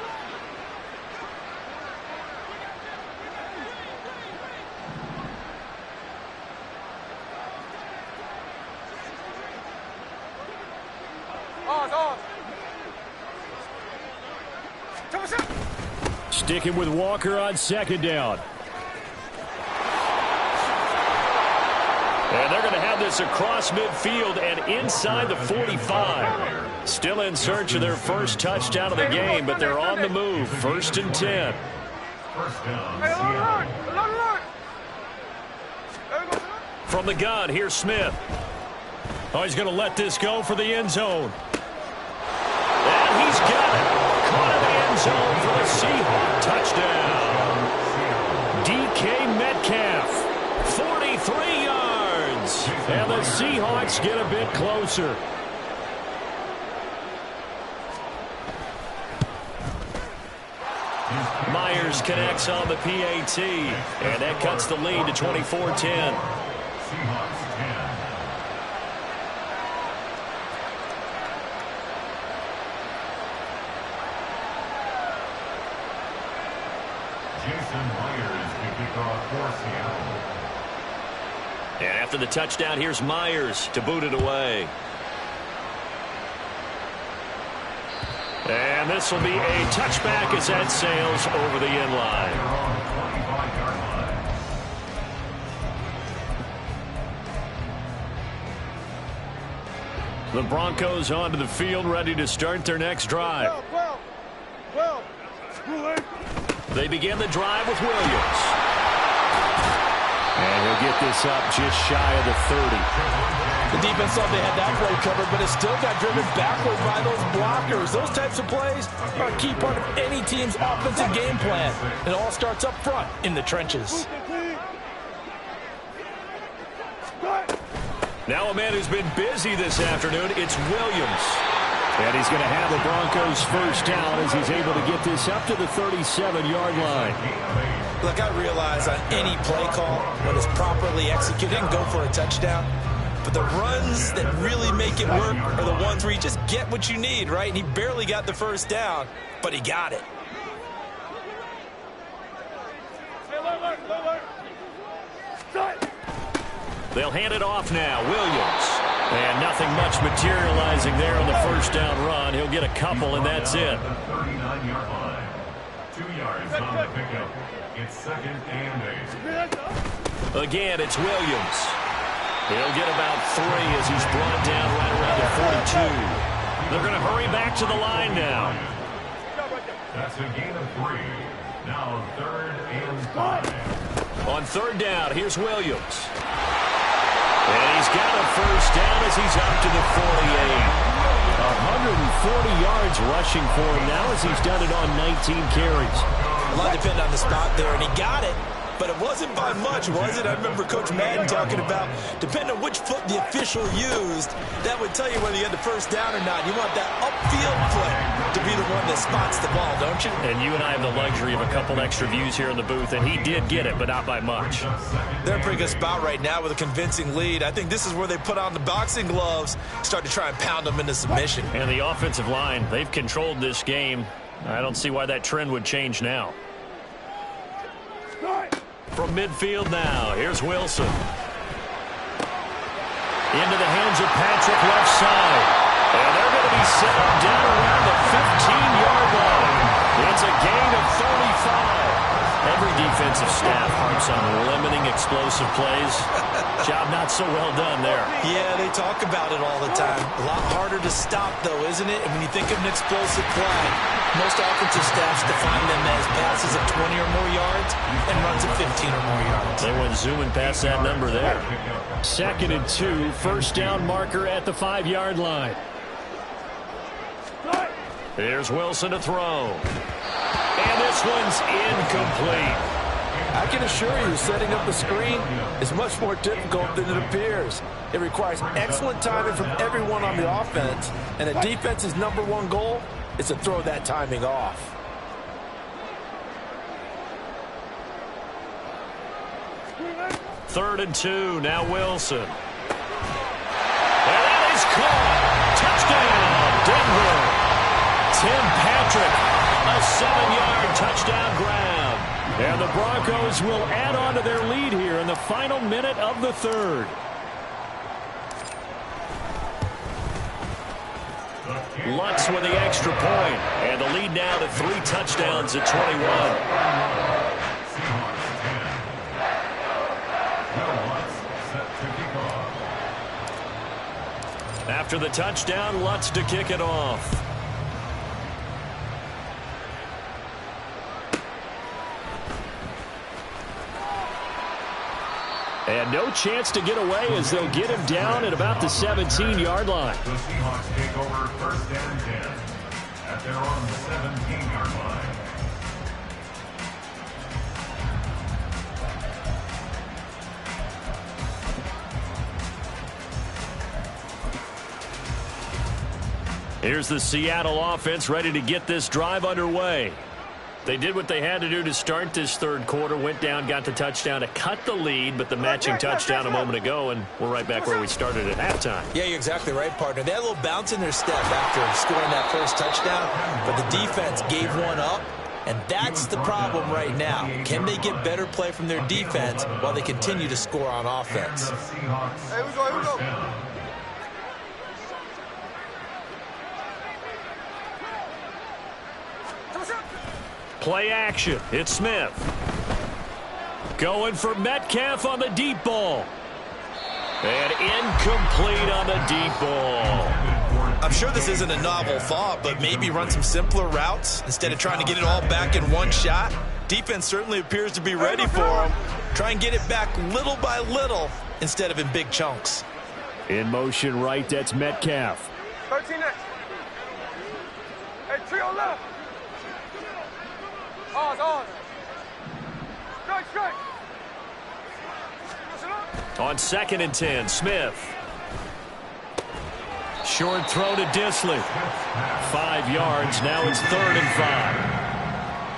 Sticking with Walker on 2nd down. And they're going to have this across midfield and inside the 45. Still in search of their first touchdown of the game, but they're on the move. 1st and 10. 1st down, Seattle. From the gun, here's Smith. Oh, he's going to let this go for the end zone. And he's got it. Caught in the end zone for the Seahawks touchdown. DK Metcalf, 43 yards. And the Seahawks get a bit closer. Myers connects on the PAT. And that cuts the lead to 24-10. Jason Myers to kick off for Seattle. And after the touchdown, here's Myers to boot it away. And this will be a touchback as that sails over the end line. The Broncos onto the field, ready to start their next drive. They begin the drive with Williams. And he'll get this up just shy of the 30. The defense thought they had that play covered, but it still got driven backward by those blockers. Those types of plays are a key part of any team's offensive game plan. It all starts up front in the trenches. Now a man who's been busy this afternoon, it's Williams. And he's going to have the Broncos first down as he's able to get this up to the 37-yard line. Look, I realize on any play call, when it's properly executed, and go for a touchdown. But the runs that really make it work are the ones where you just get what you need, right? And he barely got the first down, but he got it. They'll hand it off now. Williams. And nothing much materializing there on the first down run. He'll get a couple, and that's it. 39-yard line. 2 yards on the pickup. It's 2nd and 8. Again, it's Williams. He'll get about 3 as he's brought down right around the 42. They're going to hurry back to the line now. That's a gain of 3. Now 3rd and 5. On 3rd down, here's Williams. And he's got a first down as he's up to the 48. 140 yards rushing for him now as he's done it on 19 carries. A lot depended on the spot there, and he got it. But it wasn't by much, was it? I remember Coach Madden talking about, depending on which foot the official used, that would tell you whether you had the first down or not. You want that upfield foot to be the one that spots the ball, don't you? And you and I have the luxury of a couple extra views here in the booth, and he did get it, but not by much. They're in a pretty good spot right now with a convincing lead. I think this is where they put on the boxing gloves, start to try and pound them into submission. And the offensive line, they've controlled this game. I don't see why that trend would change now. From midfield now, here's Wilson. Into the hands of Patrick, left side. And they're going to be set up down around the 15-yard line. It's a gain of 35. Every defensive staff harps on limiting explosive plays. Job not so well done there. Yeah, they talk about it all the time. A lot harder to stop, though, isn't it? And when you think of an explosive play, most offensive staffs define them as passes of 20 or more yards and runs of 15 or more yards. They went zooming past that number there. 2nd and 2, first down marker at the 5-yard line. Here's Wilson to throw. And this one's incomplete. I can assure you, setting up a screen is much more difficult than it appears. It requires excellent timing from everyone on the offense, and a defense's #1 goal is to throw that timing off. 3rd and 2, now Wilson. And that is caught. Touchdown, Denver. Tim Patrick, a 7-yard touchdown grab. And the Broncos will add on to their lead here in the final minute of the 3rd. Lutz with the extra point. And the lead now to 3 touchdowns at 21. After the touchdown, Lutz to kick it off. And no chance to get away as they'll get him down at about the 17-yard line. The Seahawks take over 1st and 10 at their own 17-yard line. Here's the Seattle offense ready to get this drive underway. They did what they had to do to start this 3rd quarter, went down, got the touchdown to cut the lead, but the matching touchdown a moment ago, and we're right back where we started at halftime. Yeah, you're exactly right, partner. They had a little bounce in their step after scoring that first touchdown, but the defense gave one up, And that's the problem right now. Can they get better play from their defense while they continue to score on offense? Hey, we go. Play action. It's Smith. Going for Metcalf on the deep ball. And incomplete on the deep ball. I'm sure this isn't a novel thought, but maybe run some simpler routes instead of trying to get it all back in one shot. Defense certainly appears to be ready for them. Try and get it back little by little instead of in big chunks. In motion right, that's Metcalf. 13 next. Hey, trio left. On. Strike. On 2nd and 10, Smith. Short throw to Disley. 5 yards. Now it's 3rd and 5.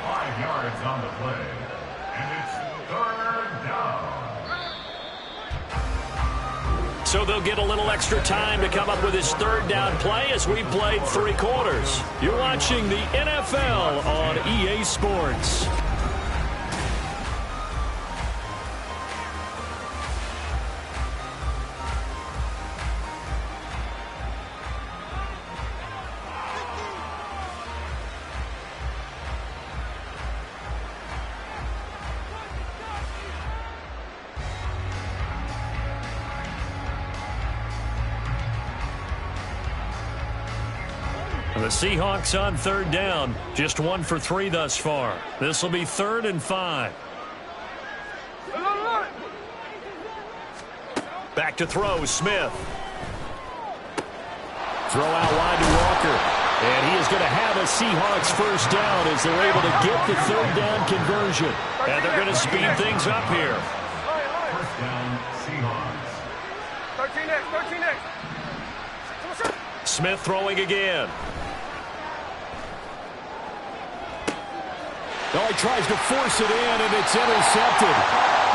5 yards on the play. And it's 3rd down. So they'll get a little extra time to come up with his 3rd down play as we played 3 quarters. You're watching the NFL on EA Sports. The Seahawks on 3rd down. Just 1 for 3 thus far. This will be 3rd and 5. Back to throw, Smith. Throw out wide to Walker. And he is going to have a Seahawks 1st down as they're able to get the 3rd down conversion. And they're going to speed things up here. 1st down, Seahawks. 13 next. Smith throwing again. Oh, he tries to force it in, and it's intercepted.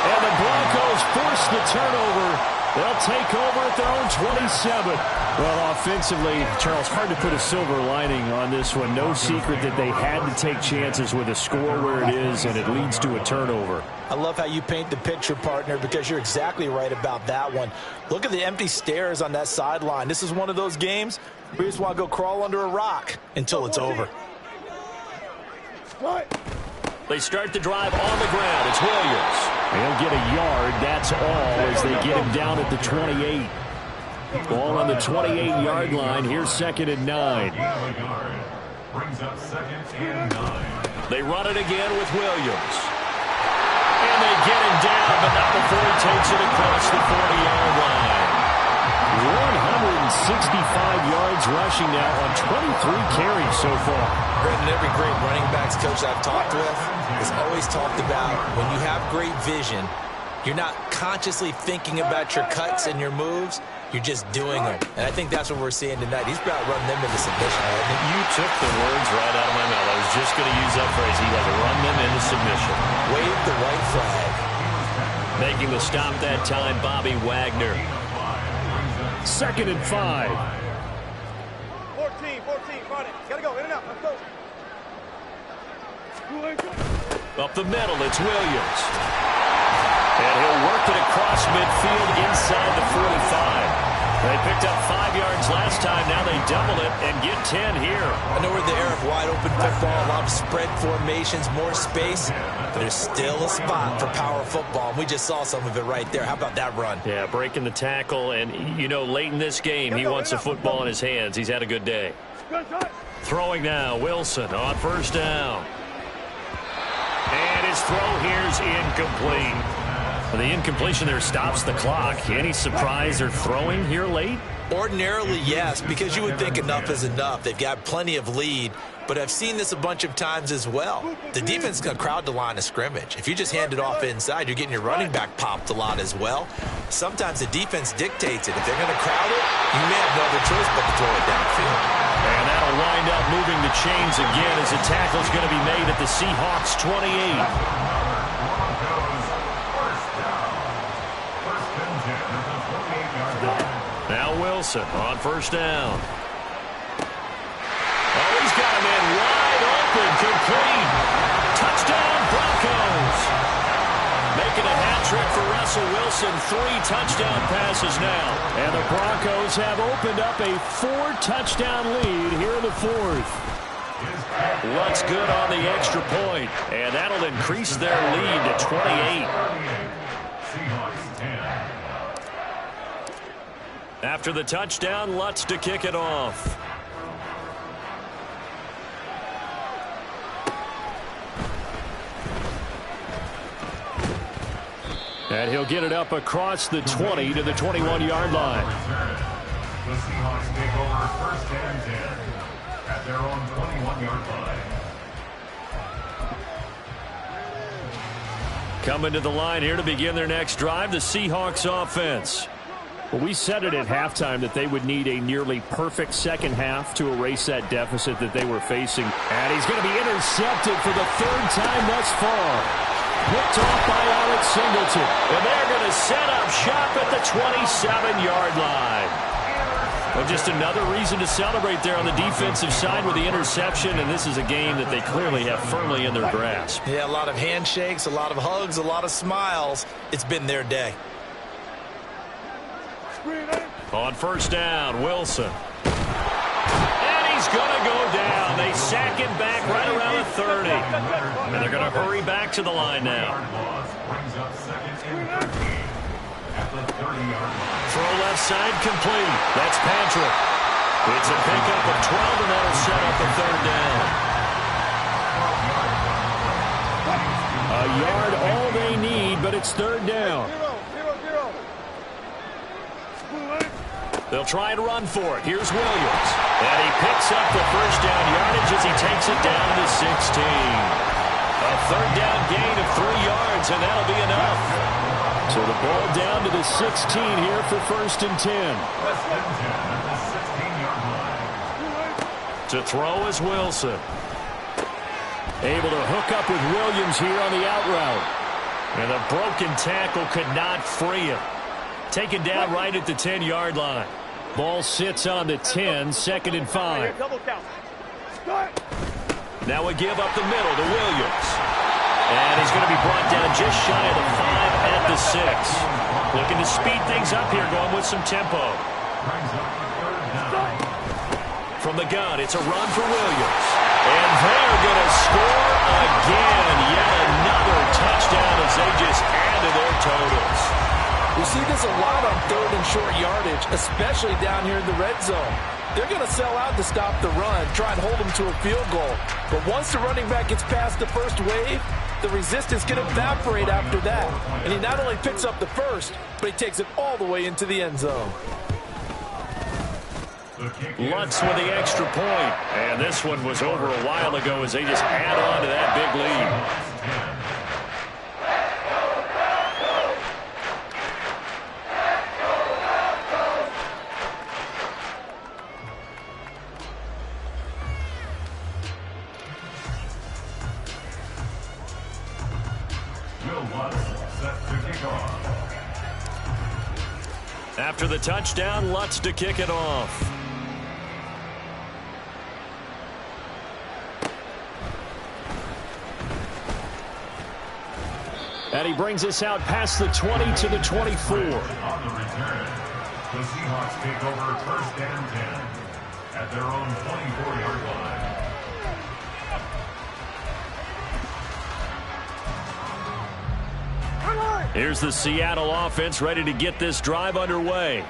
And the Broncos force the turnover. They'll take over at their own 27. Well, offensively, Charles, hard to put a silver lining on this one. No secret that they had to take chances with a score where it is, and it leads to a turnover. I love how you paint the picture, partner, because you're exactly right about that one. Look at the empty stares on that sideline. This is one of those games where you just want to go crawl under a rock until it's over. They start the drive on the ground. It's Williams. They'll get a yard, that's all, as they get him down at the 28. Ball on the 28-yard line. Here's 2nd and 9. Brings up 2nd and 9. They run it again with Williams. And they get him down, but not before he takes it across the 40-yard line. 165 yards rushing now on 23 carries so far. Brandon, every great running backs coach I've talked with has always talked about when you have great vision, you're not consciously thinking about your cuts and your moves. You're just doing them. And I think that's what we're seeing tonight. He's about to run them into submission. You took the words right out of my mouth. I was just going to use that phrase. He has run them into submission. Wave the white flag. Making the stop that time, Bobby Wagner. 2nd and 5. 14, find it. Gotta go, in and out, let's go. Up the middle, it's Williams. And he'll work it across midfield inside the 45. They picked up 5 yards last time. Now they double it and get 10 here. I know we're the era of wide open football, a lot of spread formations, more space, but there's still a spot for power football, and we just saw some of it right there. How about that run? Yeah, breaking the tackle, and, you know, late in this game, he wants the football in his hands. He's had a good day. Throwing now, Wilson on 1st down. And his throw here's incomplete. The incompletion there stops the clock. Any surprise they're throwing here late? Ordinarily, yes, because you would think enough is enough. They've got plenty of lead, but I've seen this a bunch of times as well. The defense is going to crowd the line of scrimmage. If you just hand it off inside, you're getting your running back popped a lot as well. Sometimes the defense dictates it. If they're going to crowd it, you may have no other choice but to throw it downfield. And that'll wind up moving the chains again as the tackle's going to be made at the Seahawks 28. Now Wilson on 1st down. Oh, he's got him in wide open, complete. Wilson, 3 touchdown passes now. And the Broncos have opened up a 4-touchdown lead here in the 4th. Lutz good on the extra point, and that'll increase their lead to 28. Seahawks 10. After the touchdown, Lutz to kick it off. And he'll get it up across the 20 to the 21-yard line. The Seahawks take over 1st and 10 at their own 21-yard line. Coming to the line here to begin their next drive, the Seahawks offense. Well, we said it at halftime that they would need a nearly perfect second half to erase that deficit that they were facing. And he's going to be intercepted for the 3rd time thus far. Picked off by Alex Singleton. And they're going to set up shop at the 27-yard line. Well, just another reason to celebrate there on the defensive side with the interception, and this is a game that they clearly have firmly in their grasp. Yeah, a lot of handshakes, a lot of hugs, a lot of smiles. It's been their day. On 1st down, Wilson. And he's going to go down. They sack him back right around the 30. And they're going to hurry back to the line now. Brings up 2nd and 13 at the 30-yard line. Throw left side complete. That's Patrick. It's a pickup of 12, and that'll set up a 3rd down. A yard all they need, but it's 3rd down. They'll try and run for it. Here's Williams. And he picks up the 1st down yardage as he takes it down to 16. A 3rd down gain of 3 yards, and that'll be enough. So the ball down to the 16 here for 1st and 10. 1st and 10 at the 16-yard line. To throw is Wilson. Able to hook up with Williams here on the out route. And the broken tackle could not free him. Taken down right at the 10-yard line. Ball sits on the 10, 2nd and 5. Now we give up the middle to Williams. And he's going to be brought down just shy of the 5 at the 6. Looking to speed things up here, going with some tempo. From the gun, it's a run for Williams. And they're going to score again. Yet another touchdown as they just add to their totals. We see this a lot on 3rd and short yardage, especially down here in the red zone. They're going to sell out to stop the run, try and hold them to a field goal. But once the running back gets past the first wave, the resistance can evaporate after that. And he not only picks up the 1st, but he takes it all the way into the end zone. Lutz with the extra point. And this one was over a while ago as they just add on to that big lead. After the touchdown, Lutz to kick it off. And he brings us out past the 20 to the 24. On the return, the Seahawks take over 1st and 10 at their own 24-yard line. Here's the Seattle offense ready to get this drive underway.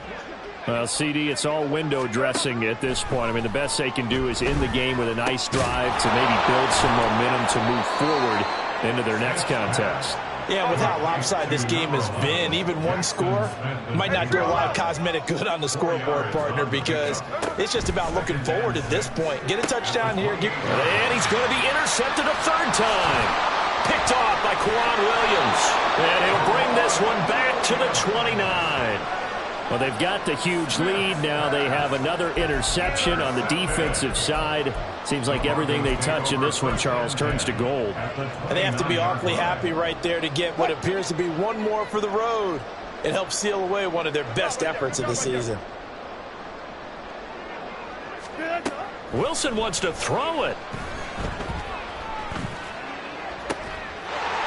Well, CD, it's all window dressing at this point. I mean, the best they can do is end the game with a nice drive to maybe build some momentum to move forward into their next contest. Yeah, with how lopsided this game has been, even one score might not do a lot of cosmetic good on the scoreboard, partner, because it's just about looking forward at this point. Get a touchdown here. And he's going to be intercepted a 3rd time. Picked off by Quan Williams. And he'll bring this one back to the 29. Well, they've got the huge lead. Now they have another interception on the defensive side. Seems like everything they touch in this one, Charles, turns to gold. And they have to be awfully happy right there to get what appears to be one more for the road. It helps seal away one of their best efforts of the season. Wilson wants to throw it.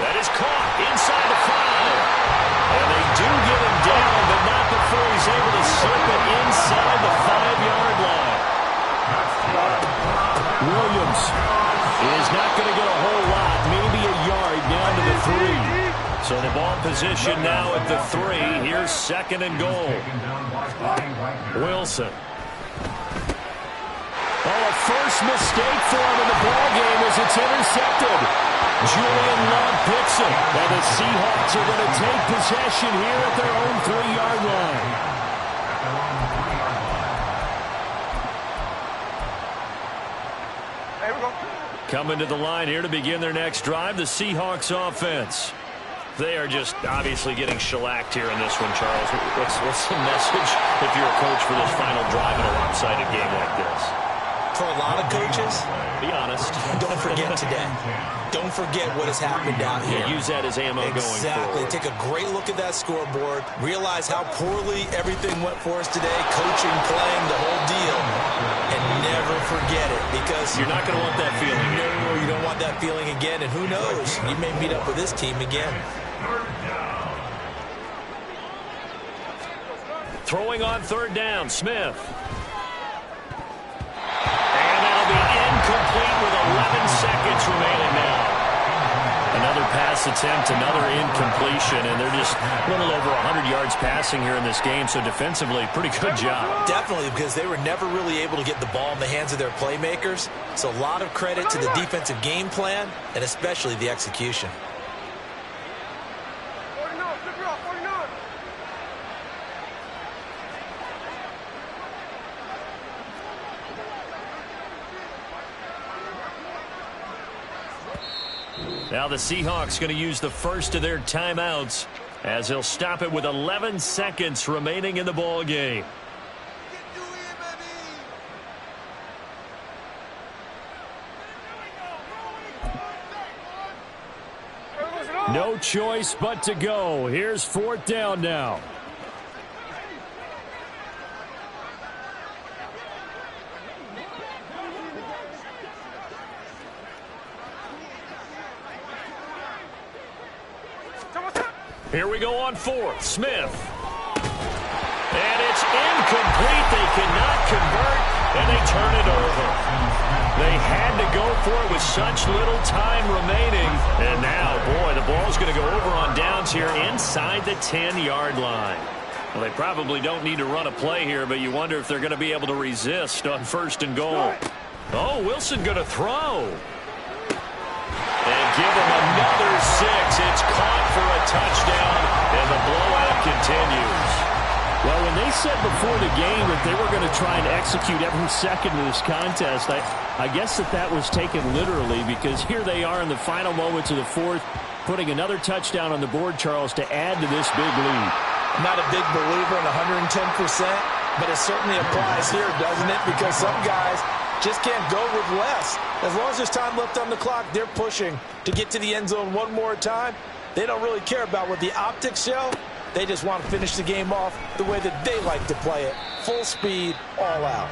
That is caught inside the 5. And they do give Williams is not going to get a whole lot, maybe a yard down to the 3. So the ball position now at the 3. Here's second and goal. Wilson. Oh, a first mistake for him in the ball game as it's intercepted. Julian Love picks it, and the Seahawks are going to take possession here at their own 3-yard line. Coming to the line here to begin their next drive, the Seahawks offense. They are just obviously getting shellacked here in this one, Charles. What's the message if you're a coach for this final drive in a lopsided game like this? For a lot of coaches, be honest. Don't forget today. Don't forget what has happened out here. Yeah, use that as ammo going forward. Exactly. Take a great look at that scoreboard. Realize how poorly everything went for us today. Coaching, playing, the whole deal. And never forget it, because you're not going to want that feeling. No, you don't want that feeling again. And who knows? You may meet up with this team again. Throwing on third down, Smith. And that'll be incomplete with 11 seconds remaining now. Another pass attempt, another incompletion, and they're just a little over 100 yards passing here in this game, so defensively, pretty good job. Definitely, because they were never really able to get the ball in the hands of their playmakers, so a lot of credit to the defensive game plan, and especially the execution. Now the Seahawks going to use the first of their timeouts as they'll stop it with 11 seconds remaining in the ball game. No choice but to go. Here's fourth down now. Here we go on fourth. Smith. And it's incomplete. They cannot convert, and they turn it over. They had to go for it with such little time remaining. And now, boy, the ball's going to go over on downs here inside the 10-yard line. Well, they probably don't need to run a play here, but you wonder if they're going to be able to resist on first and goal. Oh, Wilson going to throw. And give him another 6. It's caught for a touchdown, and the blowout continues. Well, when they said before the game that they were going to try and execute every second of this contest, I guess that was taken literally, because here they are in the final moments of the fourth, putting another touchdown on the board, Charles, to add to this big lead. I'm not a big believer in 110%, but it certainly applies here, doesn't it? Because some guys just can't go with less. As long as there's time left on the clock, they're pushing to get to the end zone one more time. They don't really care about what the optics show. They just want to finish the game off the way that they like to play it. Full speed, all out.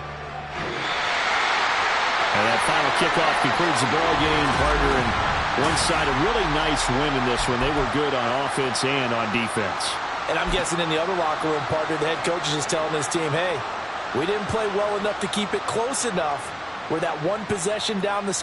And that final kickoff concludes the ball game, partner. And one side, a really nice win in this one. They were good on offense and on defense. And I'm guessing in the other locker room, partner, the head coach is just telling his team, hey, we didn't play well enough to keep it close enough. We're that one possession down the stretch.